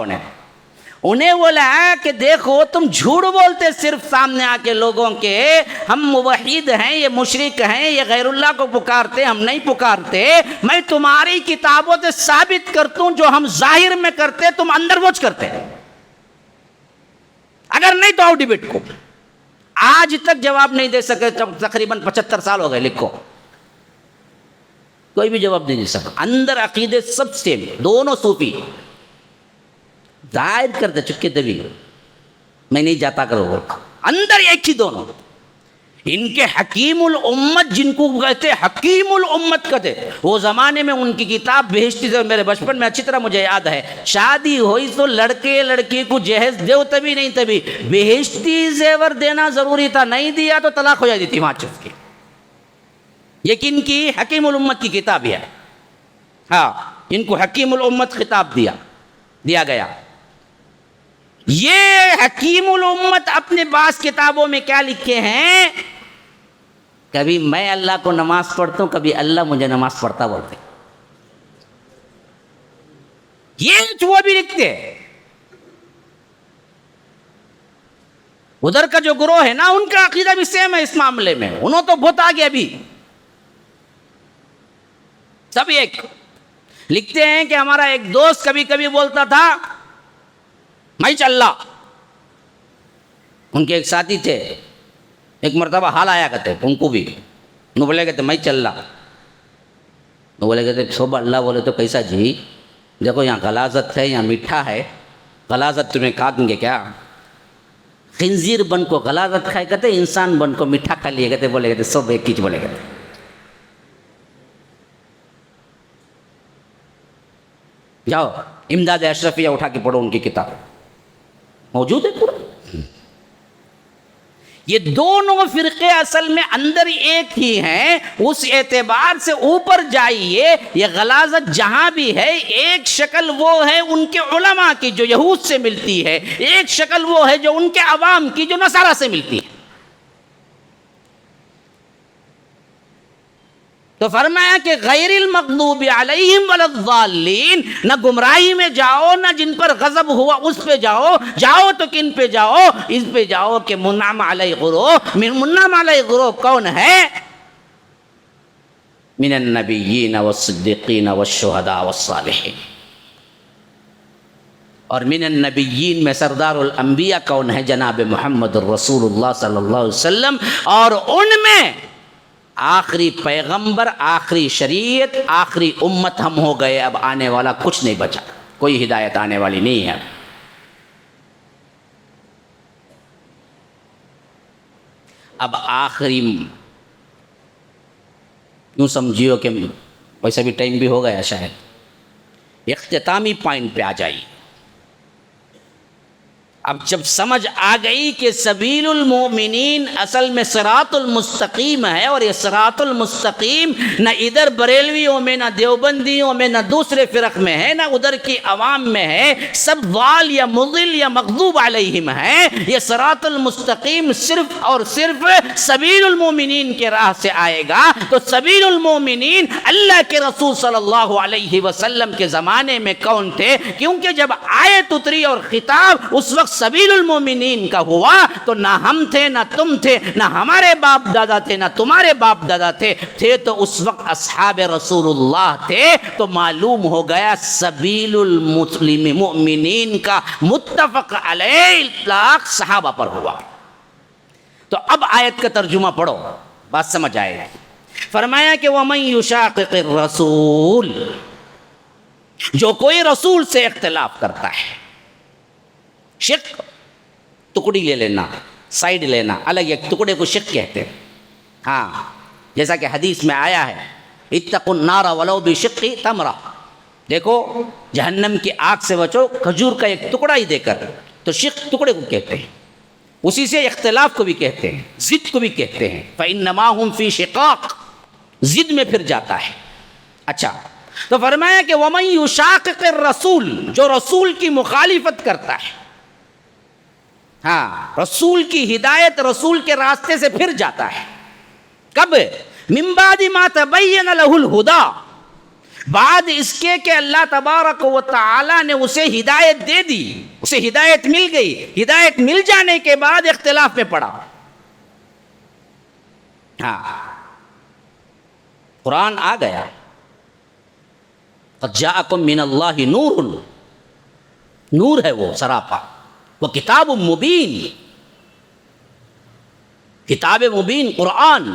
S1: انہیں بولا کہ دیکھو تم جھوٹ بولتے صرف سامنے آ کے لوگوں کے, ہم موحد ہیں, یہ مشرک ہیں, یہ غیر اللہ کو پکارتے, ہم نہیں پکارتے. میں تمہاری کتابوں سے ثابت کرتا ہوں جو ہم ظاہر میں کرتے تم اندر بوجھ کرتے. اگر نہیں تو آؤ ڈیبیٹ کو. آج تک جواب نہیں دے سکے, تقریباً 75 سال ہو گئے, لکھو. کوئی بھی جواب نہیں دے سکا. اندر عقیدے سب سیم, دونوں صوفی ظاہر کرتے چکے دبی, میں نہیں جاتا کرو, اندر ایک ہی دونوں. ان کے حکیم الامت, جن کو کہتے حکیم الامت کہتے, وہ زمانے میں ان کی کتاب بہشتی سے, میرے بچپن میں اچھی طرح مجھے یاد ہے, شادی ہوئی تو لڑکے لڑکی کو جہیز دیو, تبھی نہیں تبھی بہشتی زیور دینا ضروری تھا, نہیں دیا تو طلاق ہو جاتی تھی وہاں چپ کی. یہ کن کی, حکیم الامت کی کتاب ہے. ہاں, ان کو حکیم الامت خطاب دیا گیا. یہ حکیم الامت اپنے بعض کتابوں میں کیا لکھے ہیں, کبھی میں اللہ کو نماز پڑھتا ہوں, کبھی اللہ مجھے نماز پڑھتا بولتے. یہ وہ بھی لکھتے. ادھر کا جو گروہ ہے نا, ان کا عقیدہ بھی سیم ہے اس معاملے میں. انہوں تو بہت آگے ابھی سب ایک. لکھتے ہیں کہ ہمارا ایک دوست کبھی کبھی بولتا تھا میں چل رہا. ان کے ایک ساتھی تھے, ایک مرتبہ حال آیا کرتے ان کو بھی, انہوں بولے کہتے میں چل رہا. وہ بولے کہتے صبح اللہ بولے تو کیسا جی, دیکھو یہاں غلاظت ہے, یہاں میٹھا ہے, غلاظت تمہیں کھائیں گے کیا؟ خنزیر بن کو غلاظت کھائے کہتے, انسان بن کو میٹھا کھا لیے کہتے. بولے کہتے سب ایک چیز بولے کہتے. جاؤ امداد اشرفیہ اٹھا کے پڑھو, ان کی کتاب موجود ہے پورا. یہ دونوں فرقے اصل میں اندر ایک ہی ہیں, اس اعتبار سے اوپر جائیے. یہ غلاظت جہاں بھی ہے, ایک شکل وہ ہے ان کے علماء کی جو یہود سے ملتی ہے, ایک شکل وہ ہے جو ان کے عوام کی جو نصارہ سے ملتی ہے. تو فرمایا کہ غیر المغضوب علیہم ولا الضالین, نہ گمراہی میں جاؤ نہ جن پر غضب ہوا اس پہ جاؤ. جاؤ تو کن پہ جاؤ؟ اس پہ جاؤ کہ منعم علیہ گروہ. منعم علیہ گروہ کون ہے؟ من النبیین والصدیقین والشہداء والصالحین. اور من النبیین میں سردار الانبیاء کون ہے؟ جناب محمد الرسول اللہ صلی اللہ علیہ وسلم. اور ان میں آخری پیغمبر, آخری شریعت, آخری امت ہم ہو گئے. اب آنے والا کچھ نہیں بچا, کوئی ہدایت آنے والی نہیں ہے. اب آخری یوں سمجھیو کہ ویسا بھی ٹائم بھی ہو گیا شاید, اختتامی پوائنٹ پہ آ جائیے. اب جب سمجھ آ گئی کہ سبیل المؤمنین اصل میں صراط المستقیم ہے, اور یہ صراط المستقیم نہ ادھر بریلویوں میں, نہ دیوبندیوں میں, نہ دوسرے فرق میں ہے, نہ ادھر کی عوام میں ہے, سب ضال یا مضل یا مغضوب علیہم ہے. یہ صراط المستقیم صرف اور صرف سبیل المؤمنین کے راہ سے آئے گا. تو سبیل المؤمنین اللہ کے رسول صلی اللہ علیہ وسلم کے زمانے میں کون تھے؟ کیونکہ جب آیت اتری اور خطاب اس وقت سبیل المومنین کا ہوا تو نہ ہم تھے, نہ تم تھے, نہ ہمارے باپ دادا تھے, نہ تمہارے باپ دادا تھے تو اس وقت اصحاب رسول اللہ تھے. تو معلوم ہو گیا سبیل المؤمنین کا متفق علیہ اطلاق صحابہ پر ہوا. تو اب آیت کا ترجمہ پڑھو, بات سمجھ آئے گی. فرمایا کہ وَمَن يُشَاقِقِ الرَّسُولِ, جو کوئی رسول سے اختلاف کرتا ہے. شق ٹکڑی لے لینا, سائڈ لینا, الگ ایک ٹکڑے کو شق کہتے ہیں. ہاں, جیسا کہ حدیث میں آیا ہے اتقوا النار ولو بشق تمرہ, دیکھو جہنم کی آگ سے بچو کھجور کا ایک ٹکڑا ہی دے کر. تو شق ٹکڑے کو کہتے ہیں. اسی سے اختلاف کو بھی کہتے ہیں, ضد کو بھی کہتے ہیں. فإنما هم فی شقاق, ضد میں پھر جاتا ہے. اچھا, تو فرمایا کہ وَمَن يُشَاقِقِ الرَّسُولِ, جو رسول کی مخالفت کرتا ہے. ہاں, رسول کی ہدایت, رسول کے راستے سے پھر جاتا ہے. کب؟ من بعد ما تبین له الہدی, بعد اس کے کہ اللہ تبارک و تعالی نے اسے ہدایت دے دی, اسے ہدایت مل گئی. ہدایت مل جانے کے بعد اختلاف میں پڑا. ہاں, قرآن آ گیا, قد جاءکم من اللہ نور, نور ہے وہ سراپا. وہ کتاب مبین, کتاب مبین قرآن.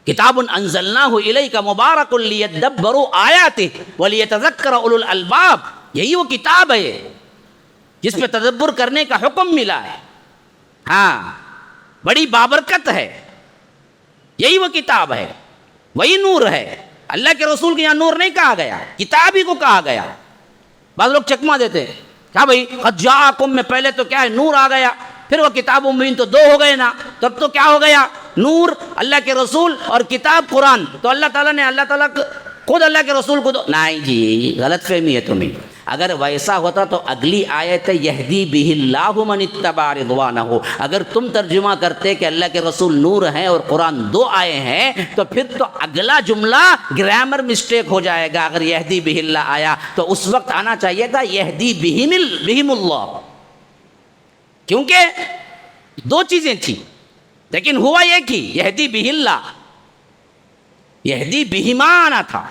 S1: کتاب انزلناہ الیک مبارک لیدبروا آیاتہ ولیتذکر اولو الالباب, یہی وہ کتاب ہے جس پہ تدبر کرنے کا حکم ملا ہے. ہاں, بڑی بابرکت ہے, یہی وہ کتاب ہے, وہی نور ہے. اللہ کے رسول کے یہاں نور نہیں کہا گیا, کتاب ہی کو کہا گیا. بعض لوگ چکما دیتے ہیں, کیا بھائی قد جاءکم میں پہلے تو کیا ہے نور آ گیا, پھر وہ کتاب مبین تو دو ہو گئے نا, تب تو کیا ہو گیا نور اللہ کے رسول اور کتاب قرآن. تو اللہ تعالیٰ نے خود اللہ کے رسول کو دو. نہیں جی, غلط فہمی ہے تمہیں. اگر ویسا ہوتا تو اگلی آیت یہدی بہ اللہ من اتبع رضوانہ, اگر تم ترجمہ کرتے کہ اللہ کے رسول نور ہیں اور قرآن دو آئے ہیں تو پھر تو اگلا جملہ گرامر مسٹیک ہو جائے گا. اگر یہدی بہ اللہ آیا تو اس وقت آنا چاہیے تھا یہدی بہم اللہ, کیونکہ دو چیزیں تھیں لیکن ہوا ایک ہی, یہدی بہ اللہ. یہدی بہما آنا تھا.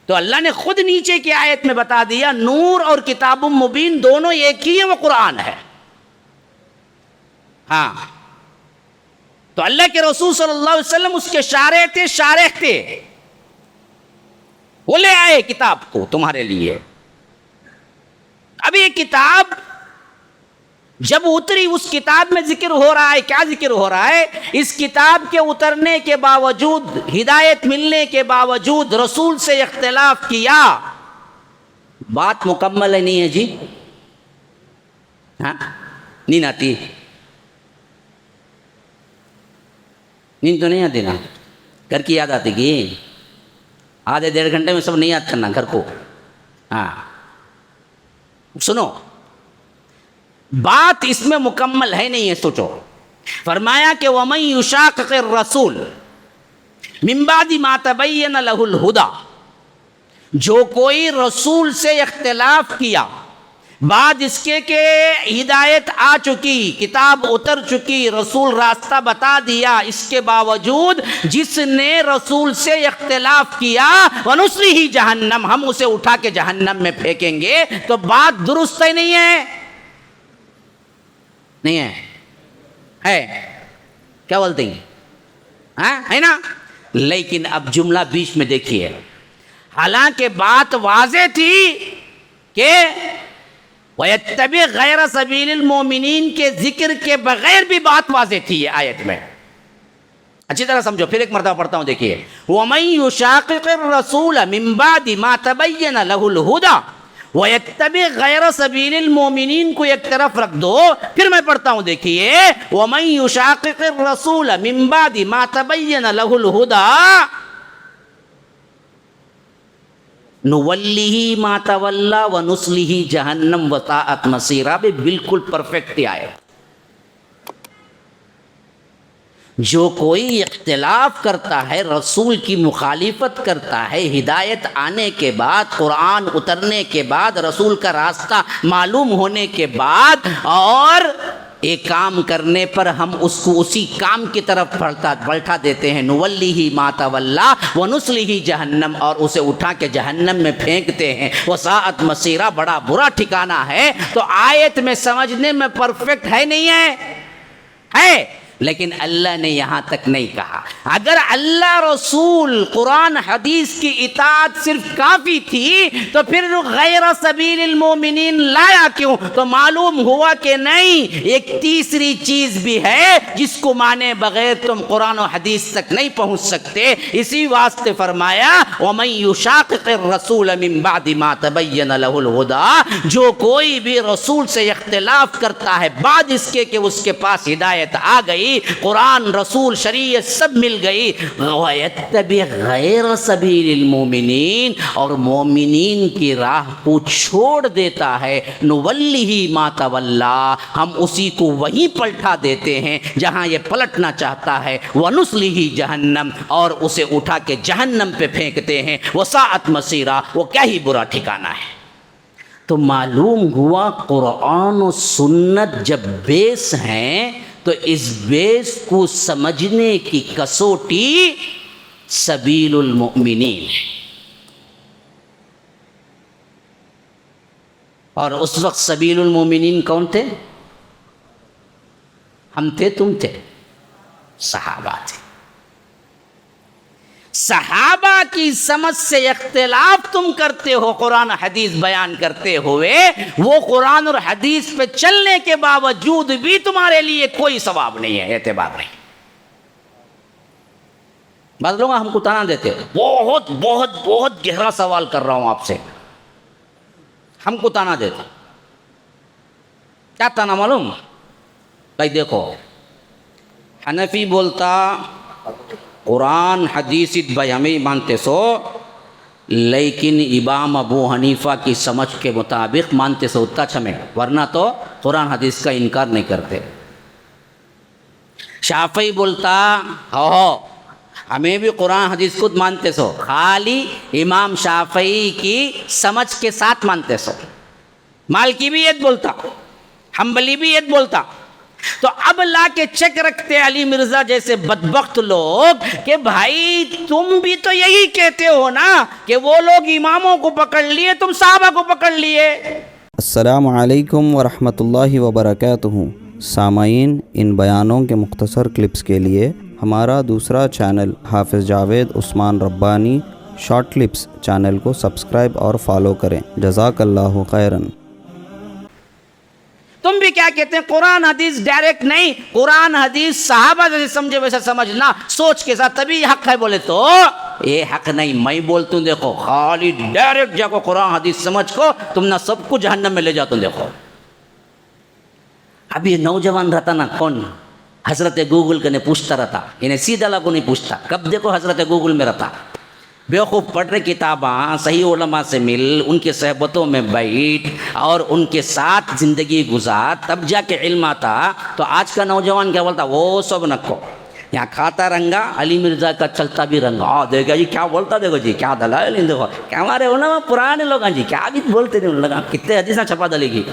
S1: تو اللہ نے خود نیچے کی آیت میں بتا دیا نور اور کتاب مبین دونوں ایک ہی ہیں، وہ قرآن ہے. ہاں تو اللہ کے رسول صلی اللہ علیہ وسلم اس کے شارح تھے، وہ لے آئے کتاب کو تمہارے لیے. اب یہ کتاب جب اتری، اس کتاب میں ذکر ہو رہا ہے، کیا ذکر ہو رہا ہے؟ اس کتاب کے اترنے کے باوجود، ہدایت ملنے کے باوجود رسول سے اختلاف کیا. بات مکمل ہے نہیں ہے جی؟ ہاں نیند آتی؟ نیند تو نہیں آتی نا؟ گھر کی یاد آتی کی؟ آدھے 1.5 گھنٹے میں سب نہیں یاد کرنا گھر کو. ہاں سنو، بات اس میں مکمل ہے نہیں ہے، سوچو. فرمایا کہ وَمَن يُشَاقِقِ الرَّسُولَ مِن بَعْدِ مَا تَبَيَّنَ لَهُ الْهُدَى، جو کوئی رسول سے اختلاف کیا بعد اس کے کہ ہدایت آ چکی، کتاب اتر چکی، رسول راستہ بتا دیا، اس کے باوجود جس نے رسول سے اختلاف کیا وَنُصْلِهِ جہنم، ہم اسے اٹھا کے جہنم میں پھینکیں گے. تو بات درست ہے نہیں ہے؟ نہیں ہے کیا بولتے ہیں؟ ہاں ہے نا. لیکن اب جملہ بیچ میں دیکھیے، حالانکہ بات واضح تھی کہ وَيَتَّبِعْ غَيْرَ سَبِيلِ الْمُؤْمِنِينَ کے ذکر کے بغیر بھی بات واضح تھی یہ آیت میں. اچھی طرح سمجھو، پھر ایک مرتبہ پڑھتا ہوں، دیکھیے وَمَن يُشَاقِقِ الرَّسُولَ مِن بَعْدِ مَا تَبَيَّنَ لَهُ الْهُدَى وَيَتَّبِعْ غَيْرَ سَبِيلِ الْمُؤْمِنِينَ کو ایک طرف رکھ دو. پھر میں پڑھتا ہوں، دیکھیے وَمَن يُشَاقِقِ الرَّسُولَ مِن بَعْدِ مَا تَبَيَّنَ لَهُ الْهُدَى نُوَلِّهِ مَا تَوَلَّى وَنُصْلِهِ جَهَنَّمَ وَسَاءَتْ مَصِيرًا. بالکل پرفیکٹ آئے. جو کوئی اختلاف کرتا ہے، رسول کی مخالفت کرتا ہے، ہدایت آنے کے بعد، قرآن اترنے کے بعد، رسول کا راستہ معلوم ہونے کے بعد، اور ایک کام کرنے پر ہم اس کو اسی کام کی طرف پلٹا دیتے ہیں، نُوَلِّهِ مَا تَوَلَّى وَنُصْلِهِ جَهَنَّمَ، اور اسے اٹھا کے جہنم میں پھینکتے ہیں. وَسَاءَتْ مَصِيرًا، بڑا برا ٹھکانہ ہے. تو آیت میں سمجھنے میں پرفیکٹ ہے نہیں ہے؟ لیکن اللہ نے یہاں تک نہیں کہا. اگر اللہ رسول قرآن حدیث کی اطاعت صرف کافی تھی تو پھر غیر سبیل المومنین لایا کیوں؟ تو معلوم ہوا کہ نہیں، ایک تیسری چیز بھی ہے جس کو مانے بغیر تم قرآن و حدیث تک نہیں پہنچ سکتے. اسی واسطے فرمایا وَمَن يُشَاقِقِ الرَّسُولَ مِن بَعْدِ مَا تَبَيَّنَ لَهُ الْهُدَى، جو کوئی بھی رسول سے اختلاف کرتا ہے بعد اس کے کہ اس کے پاس ہدایت آ گئی، قرآن رسول شریعت سب مل گئی، وَيَتَّبِعْ غَيْرَ سَبِيلِ الْمُؤْمِنِينَ، اور مومنین کی راہ کو چھوڑ دیتا ہے، نُوَلِّهِ مَا تَوَلَّى، ہم اسی کو وہیں پلٹا دیتے ہیں جہاں یہ پلٹنا چاہتا ہے، وَنُصْلِهِ جَهَنَّمَ، اور اسے اٹھا کے جہنم پہ پھینکتے ہیں. وَسَاءَتْ مَصِيرًا، وہ کیا ہی برا ٹھکانہ ہے. تو معلوم ہوا قرآن و سنت جب بیس ہیں تو اس بیس کو سمجھنے کی کسوٹی سبیل المؤمنین ہے. اور اس وقت سبیل المؤمنین کون تھے؟ ہم تھے، تم تھے، صحابہ تھے. صحابہ کی سمجھ سے اختلاف تم کرتے ہو قرآن حدیث بیان کرتے ہوئے، وہ قرآن اور حدیث پہ چلنے کے باوجود بھی تمہارے لیے کوئی ثواب نہیں ہے، اعتبار نہیں. بعض لوگ ہم کو تانا دیتے، بہت بہت بہت گہرا سوال کر رہا ہوں آپ سے، ہم کو تانا دیتے. کیا تانا معلوم؟ بھائی دیکھو، حنفی بولتا قرآن حدیث بھائی ہمیں مانتے سو، لیکن امام ابو حنیفہ کی سمجھ کے مطابق مانتے سو اتنا چھمیں، ورنہ تو قرآن حدیث کا انکار نہیں کرتے. شافعی بولتا ہو ہمیں بھی قرآن حدیث خود مانتے سو، خالی امام شافعی کی سمجھ کے ساتھ مانتے سو. مالکی بھی یہ بولتا، حنبلی بھی یہ بولتا، تو اب لا کے چیک رکھتے علی مرزا جیسے بدبخت لوگ کہ بھائی تم بھی تو یہی کہتے ہو نا کہ وہ لوگ اماموں کو پکڑ لیے، تم صحابہ کو پکڑ لیے۔
S4: السلام علیکم ورحمۃ اللہ وبرکاتہ۔ سامعین، ان بیانوں کے مختصر کلپس کے لیے ہمارا دوسرا چینل حافظ جاوید عثمان ربانی شارٹ کلپس چینل کو سبسکرائب اور فالو کریں۔ جزاک اللہ خیراً۔
S1: تم بھی کیا کہتے ہیں؟ قرآن حدیث ڈائریکٹ نہیں، قرآن حدیث صحابہ جیسے سمجھے ویسا سمجھنا، سوچ کے ساتھ، تبھی حق ہے بولے تو یہ حق نہیں۔ میں بولتا ہوں دیکھو، خالی ڈائریکٹ جا کو قرآن حدیث سمجھ کو تم نہ سب کو جہنم میں لے جاتا ہوں۔ دیکھو اب یہ نوجوان رہتا نا، کون حضرت گوگل کے نے پوچھتا رہتا، انہیں سیدھا لا کو نہیں پوچھتا، کب دیکھو حضرت گوگل میں رہتا، بیوقوف پڑھ رہے کتاباں، صحیح علماء سے مل، ان کے صحبتوں میں بیٹھ اور ان کے ساتھ زندگی گزار، تب جا کے علم آتا۔ تو آج کا نوجوان کیا بولتا؟ وہ سب نکو، یہاں کھاتا رنگا، علی مرزا کا چلتا بھی رنگا، دیکھا جی کیا بولتا، دیکھو جی کیا دلائل، دیکھو کیا ہمارے علماء پرانے لوگ ہیں جی، کیا بھی بولتے نہیں لگا، کتنے حدیثاں چھپا دلے گی۔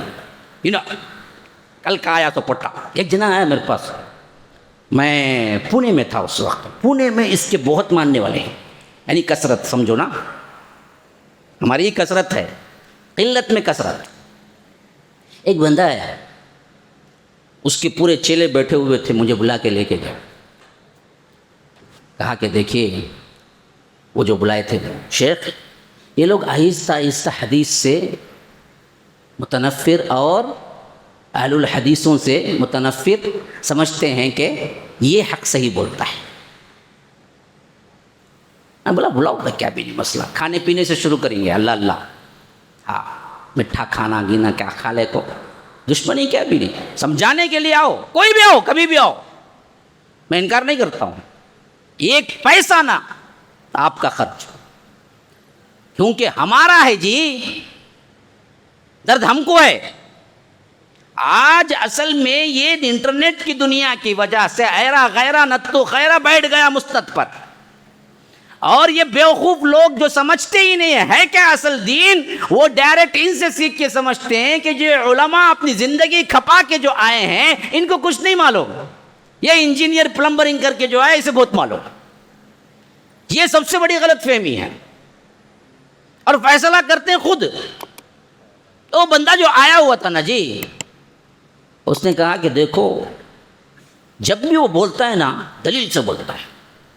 S1: کل کا آیا تو پٹا، ایک جنا آیا میرے پاس، میں پونے میں تھا اس وقت، پونے میں اس کے بہت ماننے والے ہیں، یعنی کثرت سمجھو نا، ہماری یہ کثرت ہے، قلت میں کثرت۔ ایک بندہ ہے، اس کے پورے چیلے بیٹھے ہوئے تھے، مجھے بلا کے لے کے گئے، کہا کہ دیکھیے وہ جو بلائے تھے شیخ، یہ لوگ آہستہ آہستہ حدیث سے متنفر اور اہل الحدیثوں سے متنفر سمجھتے ہیں کہ یہ حق صحیح بولتا ہے۔ میں بولا بلاؤ گا کیا بھی نہیں مسئلہ، کھانے پینے سے شروع کریں گے، اللہ اللہ، ہاں مٹھا کھانا گینا کیا کھا لے کو، دشمنی کیا بھی نہیں، سمجھانے کے لیے آؤ، کوئی بھی آؤ، کبھی بھی آؤ، میں انکار نہیں کرتا ہوں، ایک پیسہ نہ آپ کا خرچ، کیونکہ ہمارا ہے جی، درد ہم کو ہے۔ آج اصل میں یہ انٹرنیٹ کی دنیا کی وجہ سے ایرا غیرہ نتو خیرہ بیٹھ گیا مستد پر، اور یہ بیوقوف لوگ جو سمجھتے ہی نہیں ہے کیا اصل دین، وہ ڈائریکٹ ان سے سیکھ کے سمجھتے ہیں کہ جو علماء اپنی زندگی کھپا کے جو آئے ہیں ان کو کچھ نہیں معلوم، یہ انجینئر پلمبرنگ کر کے جو آئے اسے بہت معلوم۔ یہ سب سے بڑی غلط فہمی ہے، اور فیصلہ کرتے ہیں خود۔ تو بندہ جو آیا ہوا تھا نا جی، اس نے کہا کہ دیکھو جب بھی وہ بولتا ہے نا دلیل سے بولتا ہے،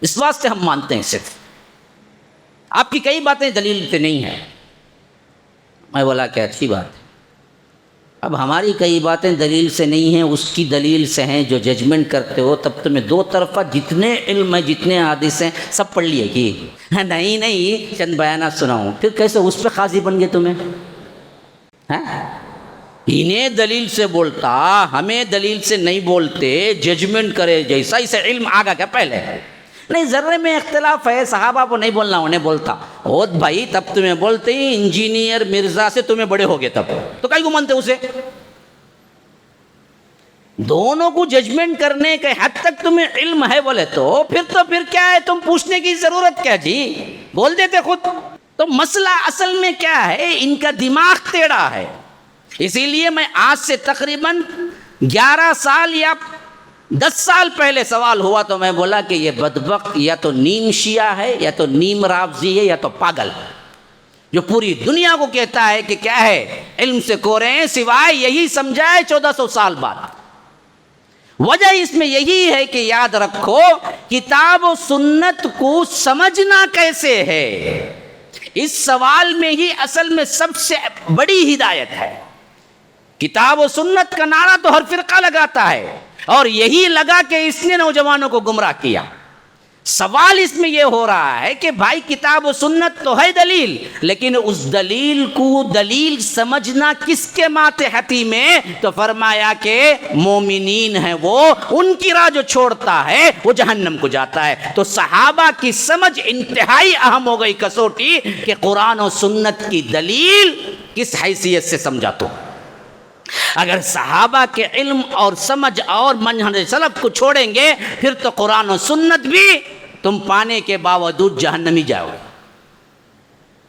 S1: اس واسطے ہم مانتے ہیں، صرف آپ کی کئی باتیں دلیل سے نہیں ہیں۔ میں بولا کہ اچھی بات ہے، اب ہماری کئی باتیں دلیل سے نہیں ہیں، اس کی دلیل سے ہیں جو ججمنٹ کرتے ہو، تب تمہیں دو طرفہ جتنے علم ہیں جتنے حدیث ہیں سب پڑھ لیے کہ نہیں چند بیانات سناؤں، پھر کیسے اس پہ قاضی بن گئے تمہیں؟ انہیں دلیل سے بولتا، ہمیں دلیل سے نہیں بولتے، ججمنٹ کرے جیسا، اسے علم آگا کیا پہلے؟ نہیں ذرے میں اختلاف ہے، صحابہ کو نہیں بولنا، انہیں بولتا او بھائی، تب تمہیں بولتے ہی انجینئر مرزا سے تمہیں بڑے ہو گئے، تب تو کئی کو مانتے اسے؟ دونوں کو ججمنٹ کرنے کے حد تک تمہیں علم ہے بولے تو پھر کیا ہے، تم پوچھنے کی ضرورت کیا جی، بول دیتے خود۔ تو مسئلہ اصل میں کیا ہے، ان کا دماغ ٹیڑھا ہے۔ اسی لیے میں آج سے تقریباً 11 سال یا 10 سال پہلے سوال ہوا تو میں بولا کہ یہ بدبخت یا تو نیم شیعہ ہے یا تو نیم رافضی ہے یا تو پاگل، جو پوری دنیا کو کہتا ہے کہ کیا ہے، علم سے کورے ہیں، سوائے یہی سمجھائے 1400 سال بعد۔ وجہ اس میں یہی ہے کہ یاد رکھو، کتاب و سنت کو سمجھنا کیسے ہے، اس سوال میں ہی اصل میں سب سے بڑی ہدایت ہے۔ کتاب و سنت کا نعرہ تو ہر فرقہ لگاتا ہے، اور یہی لگا کہ اس نے نوجوانوں کو گمراہ کیا۔ سوال اس میں یہ ہو رہا ہے کہ بھائی کتاب و سنت تو ہے دلیل، لیکن اس دلیل کو دلیل سمجھنا کس کے ماتحتی میں؟ تو فرمایا کہ مومنین ہیں وہ، ان کی راہ جو چھوڑتا ہے وہ جہنم کو جاتا ہے۔ تو صحابہ کی سمجھ انتہائی اہم ہو گئی کسوٹی کہ قرآن و سنت کی دلیل کس حیثیت سے سمجھا تو۔ اگر صحابہ کے علم اور سمجھ اور منہج سلف کو چھوڑیں گے، پھر تو قرآن و سنت بھی تم پانے کے باوجود جہنمی جاؤ گے۔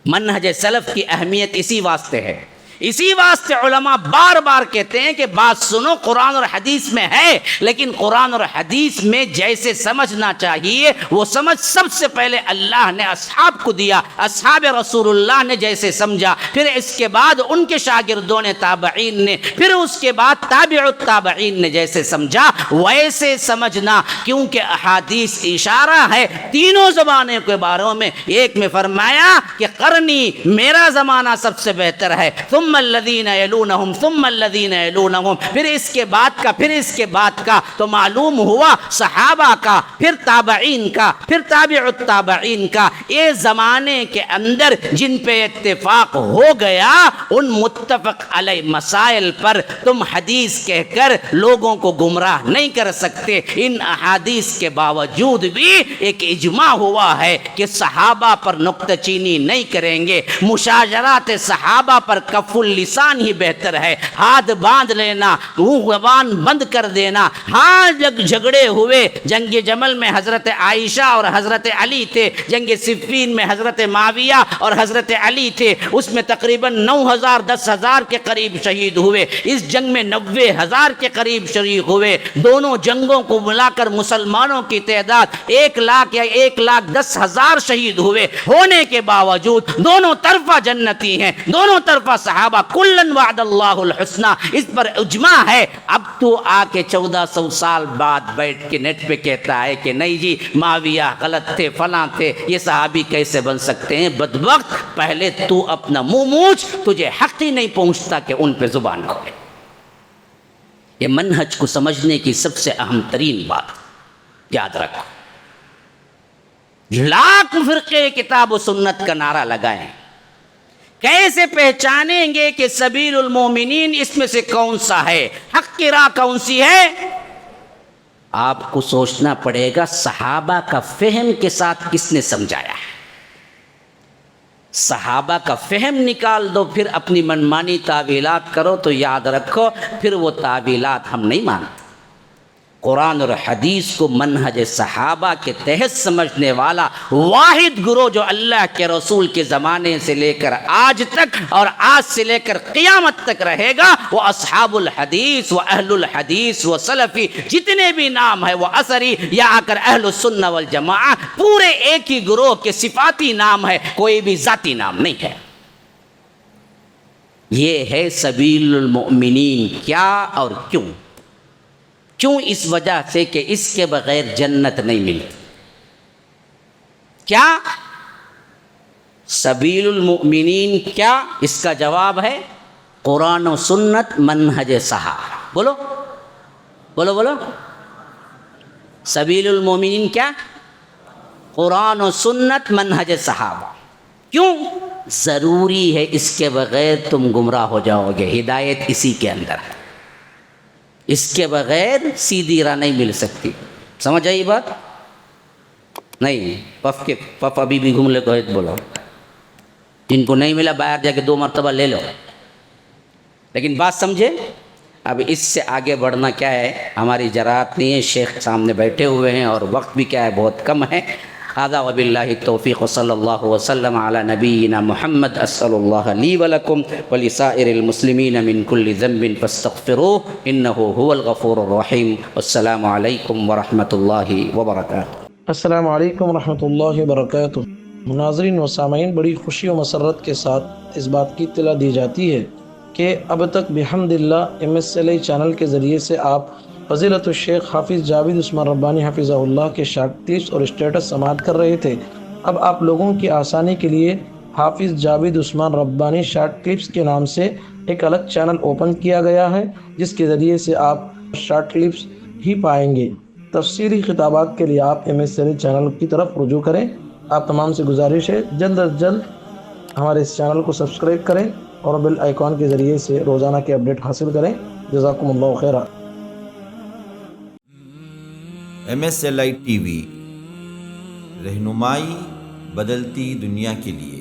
S1: منہج سلف کی اہمیت اسی واسطے ہے اسی واسطے علماء بار بار کہتے ہیں کہ بات سنو، قرآن اور حدیث میں ہے، لیکن قرآن اور حدیث میں جیسے سمجھنا چاہیے وہ سمجھ سب سے پہلے اللہ نے اصحاب کو دیا، اصحاب رسول اللہ نے جیسے سمجھا، پھر اس کے بعد ان کے شاگردوں نے، تابعین نے، پھر اس کے بعد تابع التابعین نے جیسے سمجھا ویسے سمجھنا، کیونکہ احادیث اشارہ ہے تینوں زمانے کے بارے میں۔ ایک میں فرمایا کہ قرنی، میرا زمانہ سب سے بہتر ہے، ثم الذین یلونہم ثم الذین یلونہم، پھر اس کے بعد کا، پھر اس کے بعد کا، تو معلوم ہوا صحابہ کا، پھر تابعین کا، پھر تابع التابعین کا۔ یہ زمانے کے اندر جن پہ اتفاق ہو گیا ان متفق علیہ مسائل پر تم حدیث کہہ کر لوگوں کو گمراہ نہیں کر سکتے۔ ان احادیث کے باوجود بھی ایک اجماع ہوا ہے کہ صحابہ پر نکتہ چینی نہیں کریں گے، مشاجرات صحابہ پر کف اللسان ہی بہتر ہے، ہاتھ باندھ لینا، زبان بند کر دینا۔ ہاں جھگڑے ہوئے، جنگ جمل میں حضرت عائشہ اور حضرت علی تھے، جنگ صفین میں حضرت معاویہ اور حضرت علی تھے، اس میں تقریباً 9,000 10,000 کے قریب شہید ہوئے، اس جنگ میں 90,000 کے قریب شریک ہوئے۔ دونوں جنگوں کو ملا کر مسلمانوں کی تعداد 1 لاکھ یا 1,10,000 شہید ہوئے، ہونے کے باوجود دونوں طرفہ جنتی ہیں، دونوں طرفہ صحابہ کلن وعد اللہ الحسنہ، اس پر اجماع ہے۔ اب تو آ کے 1400 سال بعد بیٹھ کے نیٹ پہ کہتا ہے کہ نہیں جی معاویہ غلط تھے، فلاں تھے، یہ صحابی کیسے بن سکتے ہیں؟ بدبخت، پہلے تو اپنا منہ موچ، تجھے حق ہی نہیں پہنچتا کہ ان پہ زبان کھولے۔ یہ منہج کو سمجھنے کی سب سے اہم ترین بات یاد رکھو۔ لاکھ فرقے کتاب و سنت کا نعرہ لگائیں، کیسے پہچانیں گے کہ سبیل المومنین اس میں سے کون سا ہے، حق کی راہ کون سی ہے؟ آپ کو سوچنا پڑے گا صحابہ کا فہم کے ساتھ کس نے سمجھایا ہے۔ صحابہ کا فہم نکال دو، پھر اپنی منمانی تعویلات کرو تو یاد رکھو پھر وہ تعویلات ہم نہیں مانتے۔ قرآن اور حدیث کو منہج صحابہ کے تحت سمجھنے والا واحد گروہ جو اللہ کے رسول کے زمانے سے لے کر آج تک اور آج سے لے کر قیامت تک رہے گا، وہ اصحاب الحدیث و اہل الحدیث و سلفی، جتنے بھی نام ہے وہ اثری یا آ کر اہل السنہ والجماعہ، پورے ایک ہی گروہ کے صفاتی نام ہے، کوئی بھی ذاتی نام نہیں ہے۔ یہ ہے سبیل المؤمنین۔ کیا اور کیوں؟ کیوں؟ اس وجہ سے کہ اس کے بغیر جنت نہیں ملتی۔ کیا سبیل المؤمنین؟ کیا اس کا جواب ہے قرآن و سنت منہج صحابہ۔ بولو بولو بولو، سبیل المؤمنین کیا؟ قرآن و سنت منہج صحابہ۔ کیوں؟ ضروری ہے، اس کے بغیر تم گمراہ ہو جاؤ گے۔ ہدایت اسی کے اندر ہے، اس کے بغیر سیدھی راہ نہیں مل سکتی۔ سمجھ آئی بات؟ نہیں پف ابھی بھی گھوم لے کو بولو، جن کو نہیں ملا باہر جا کے 2 مرتبہ لے لو، لیکن بات سمجھے۔ اب اس سے آگے بڑھنا کیا ہے، ہماری جرات نہیں ہے، شیخ سامنے بیٹھے ہوئے ہیں اور وقت بھی کیا ہے بہت کم ہے۔ هذا وباللہ التوفیق وصلی اللہ وسلم علی نبینا محمد۔ اسأل اللہ لی ولکم ولسائر المسلمین من کل ذنب فاستغفروه انه هو الغفور الرحیم۔ والسلام علیکم ورحمۃ اللہ وبرکاتہ۔
S3: السلام علیکم ورحمۃ اللہ وبرکاتہ۔ ناظرین و سامعین، بڑی خوشی و مسرت کے ساتھ اس بات کی اطلاع دی جاتی ہے کہ اب تک بحمد اللہ MSLA چینل کے ذریعے سے آپ فضیلت الشیخ حافظ جاوید عثمان ربانی حفظہ اللہ کے شارٹ کلپس اور اسٹیٹس سماعت کر رہے تھے۔ اب آپ لوگوں کی آسانی کے لیے حافظ جاوید عثمان ربانی شارٹ کلپس کے نام سے ایک الگ چینل اوپن کیا گیا ہے، جس کے ذریعے سے آپ شارٹ کلپس ہی پائیں گے۔ تفصیلی خطابات کے لیے آپ MSLA چینل کی طرف رجوع کریں۔ آپ تمام سے گزارش ہے جلد از جلد ہمارے اس چینل کو سبسکرائب کریں اور بیل آئیکن کے ذریعے سے روزانہ کے اپڈیٹ حاصل کریں۔ جزاکم اللہ خیرہ۔
S2: MSLI TV، رہنمائی بدلتی دنیا کے لیے۔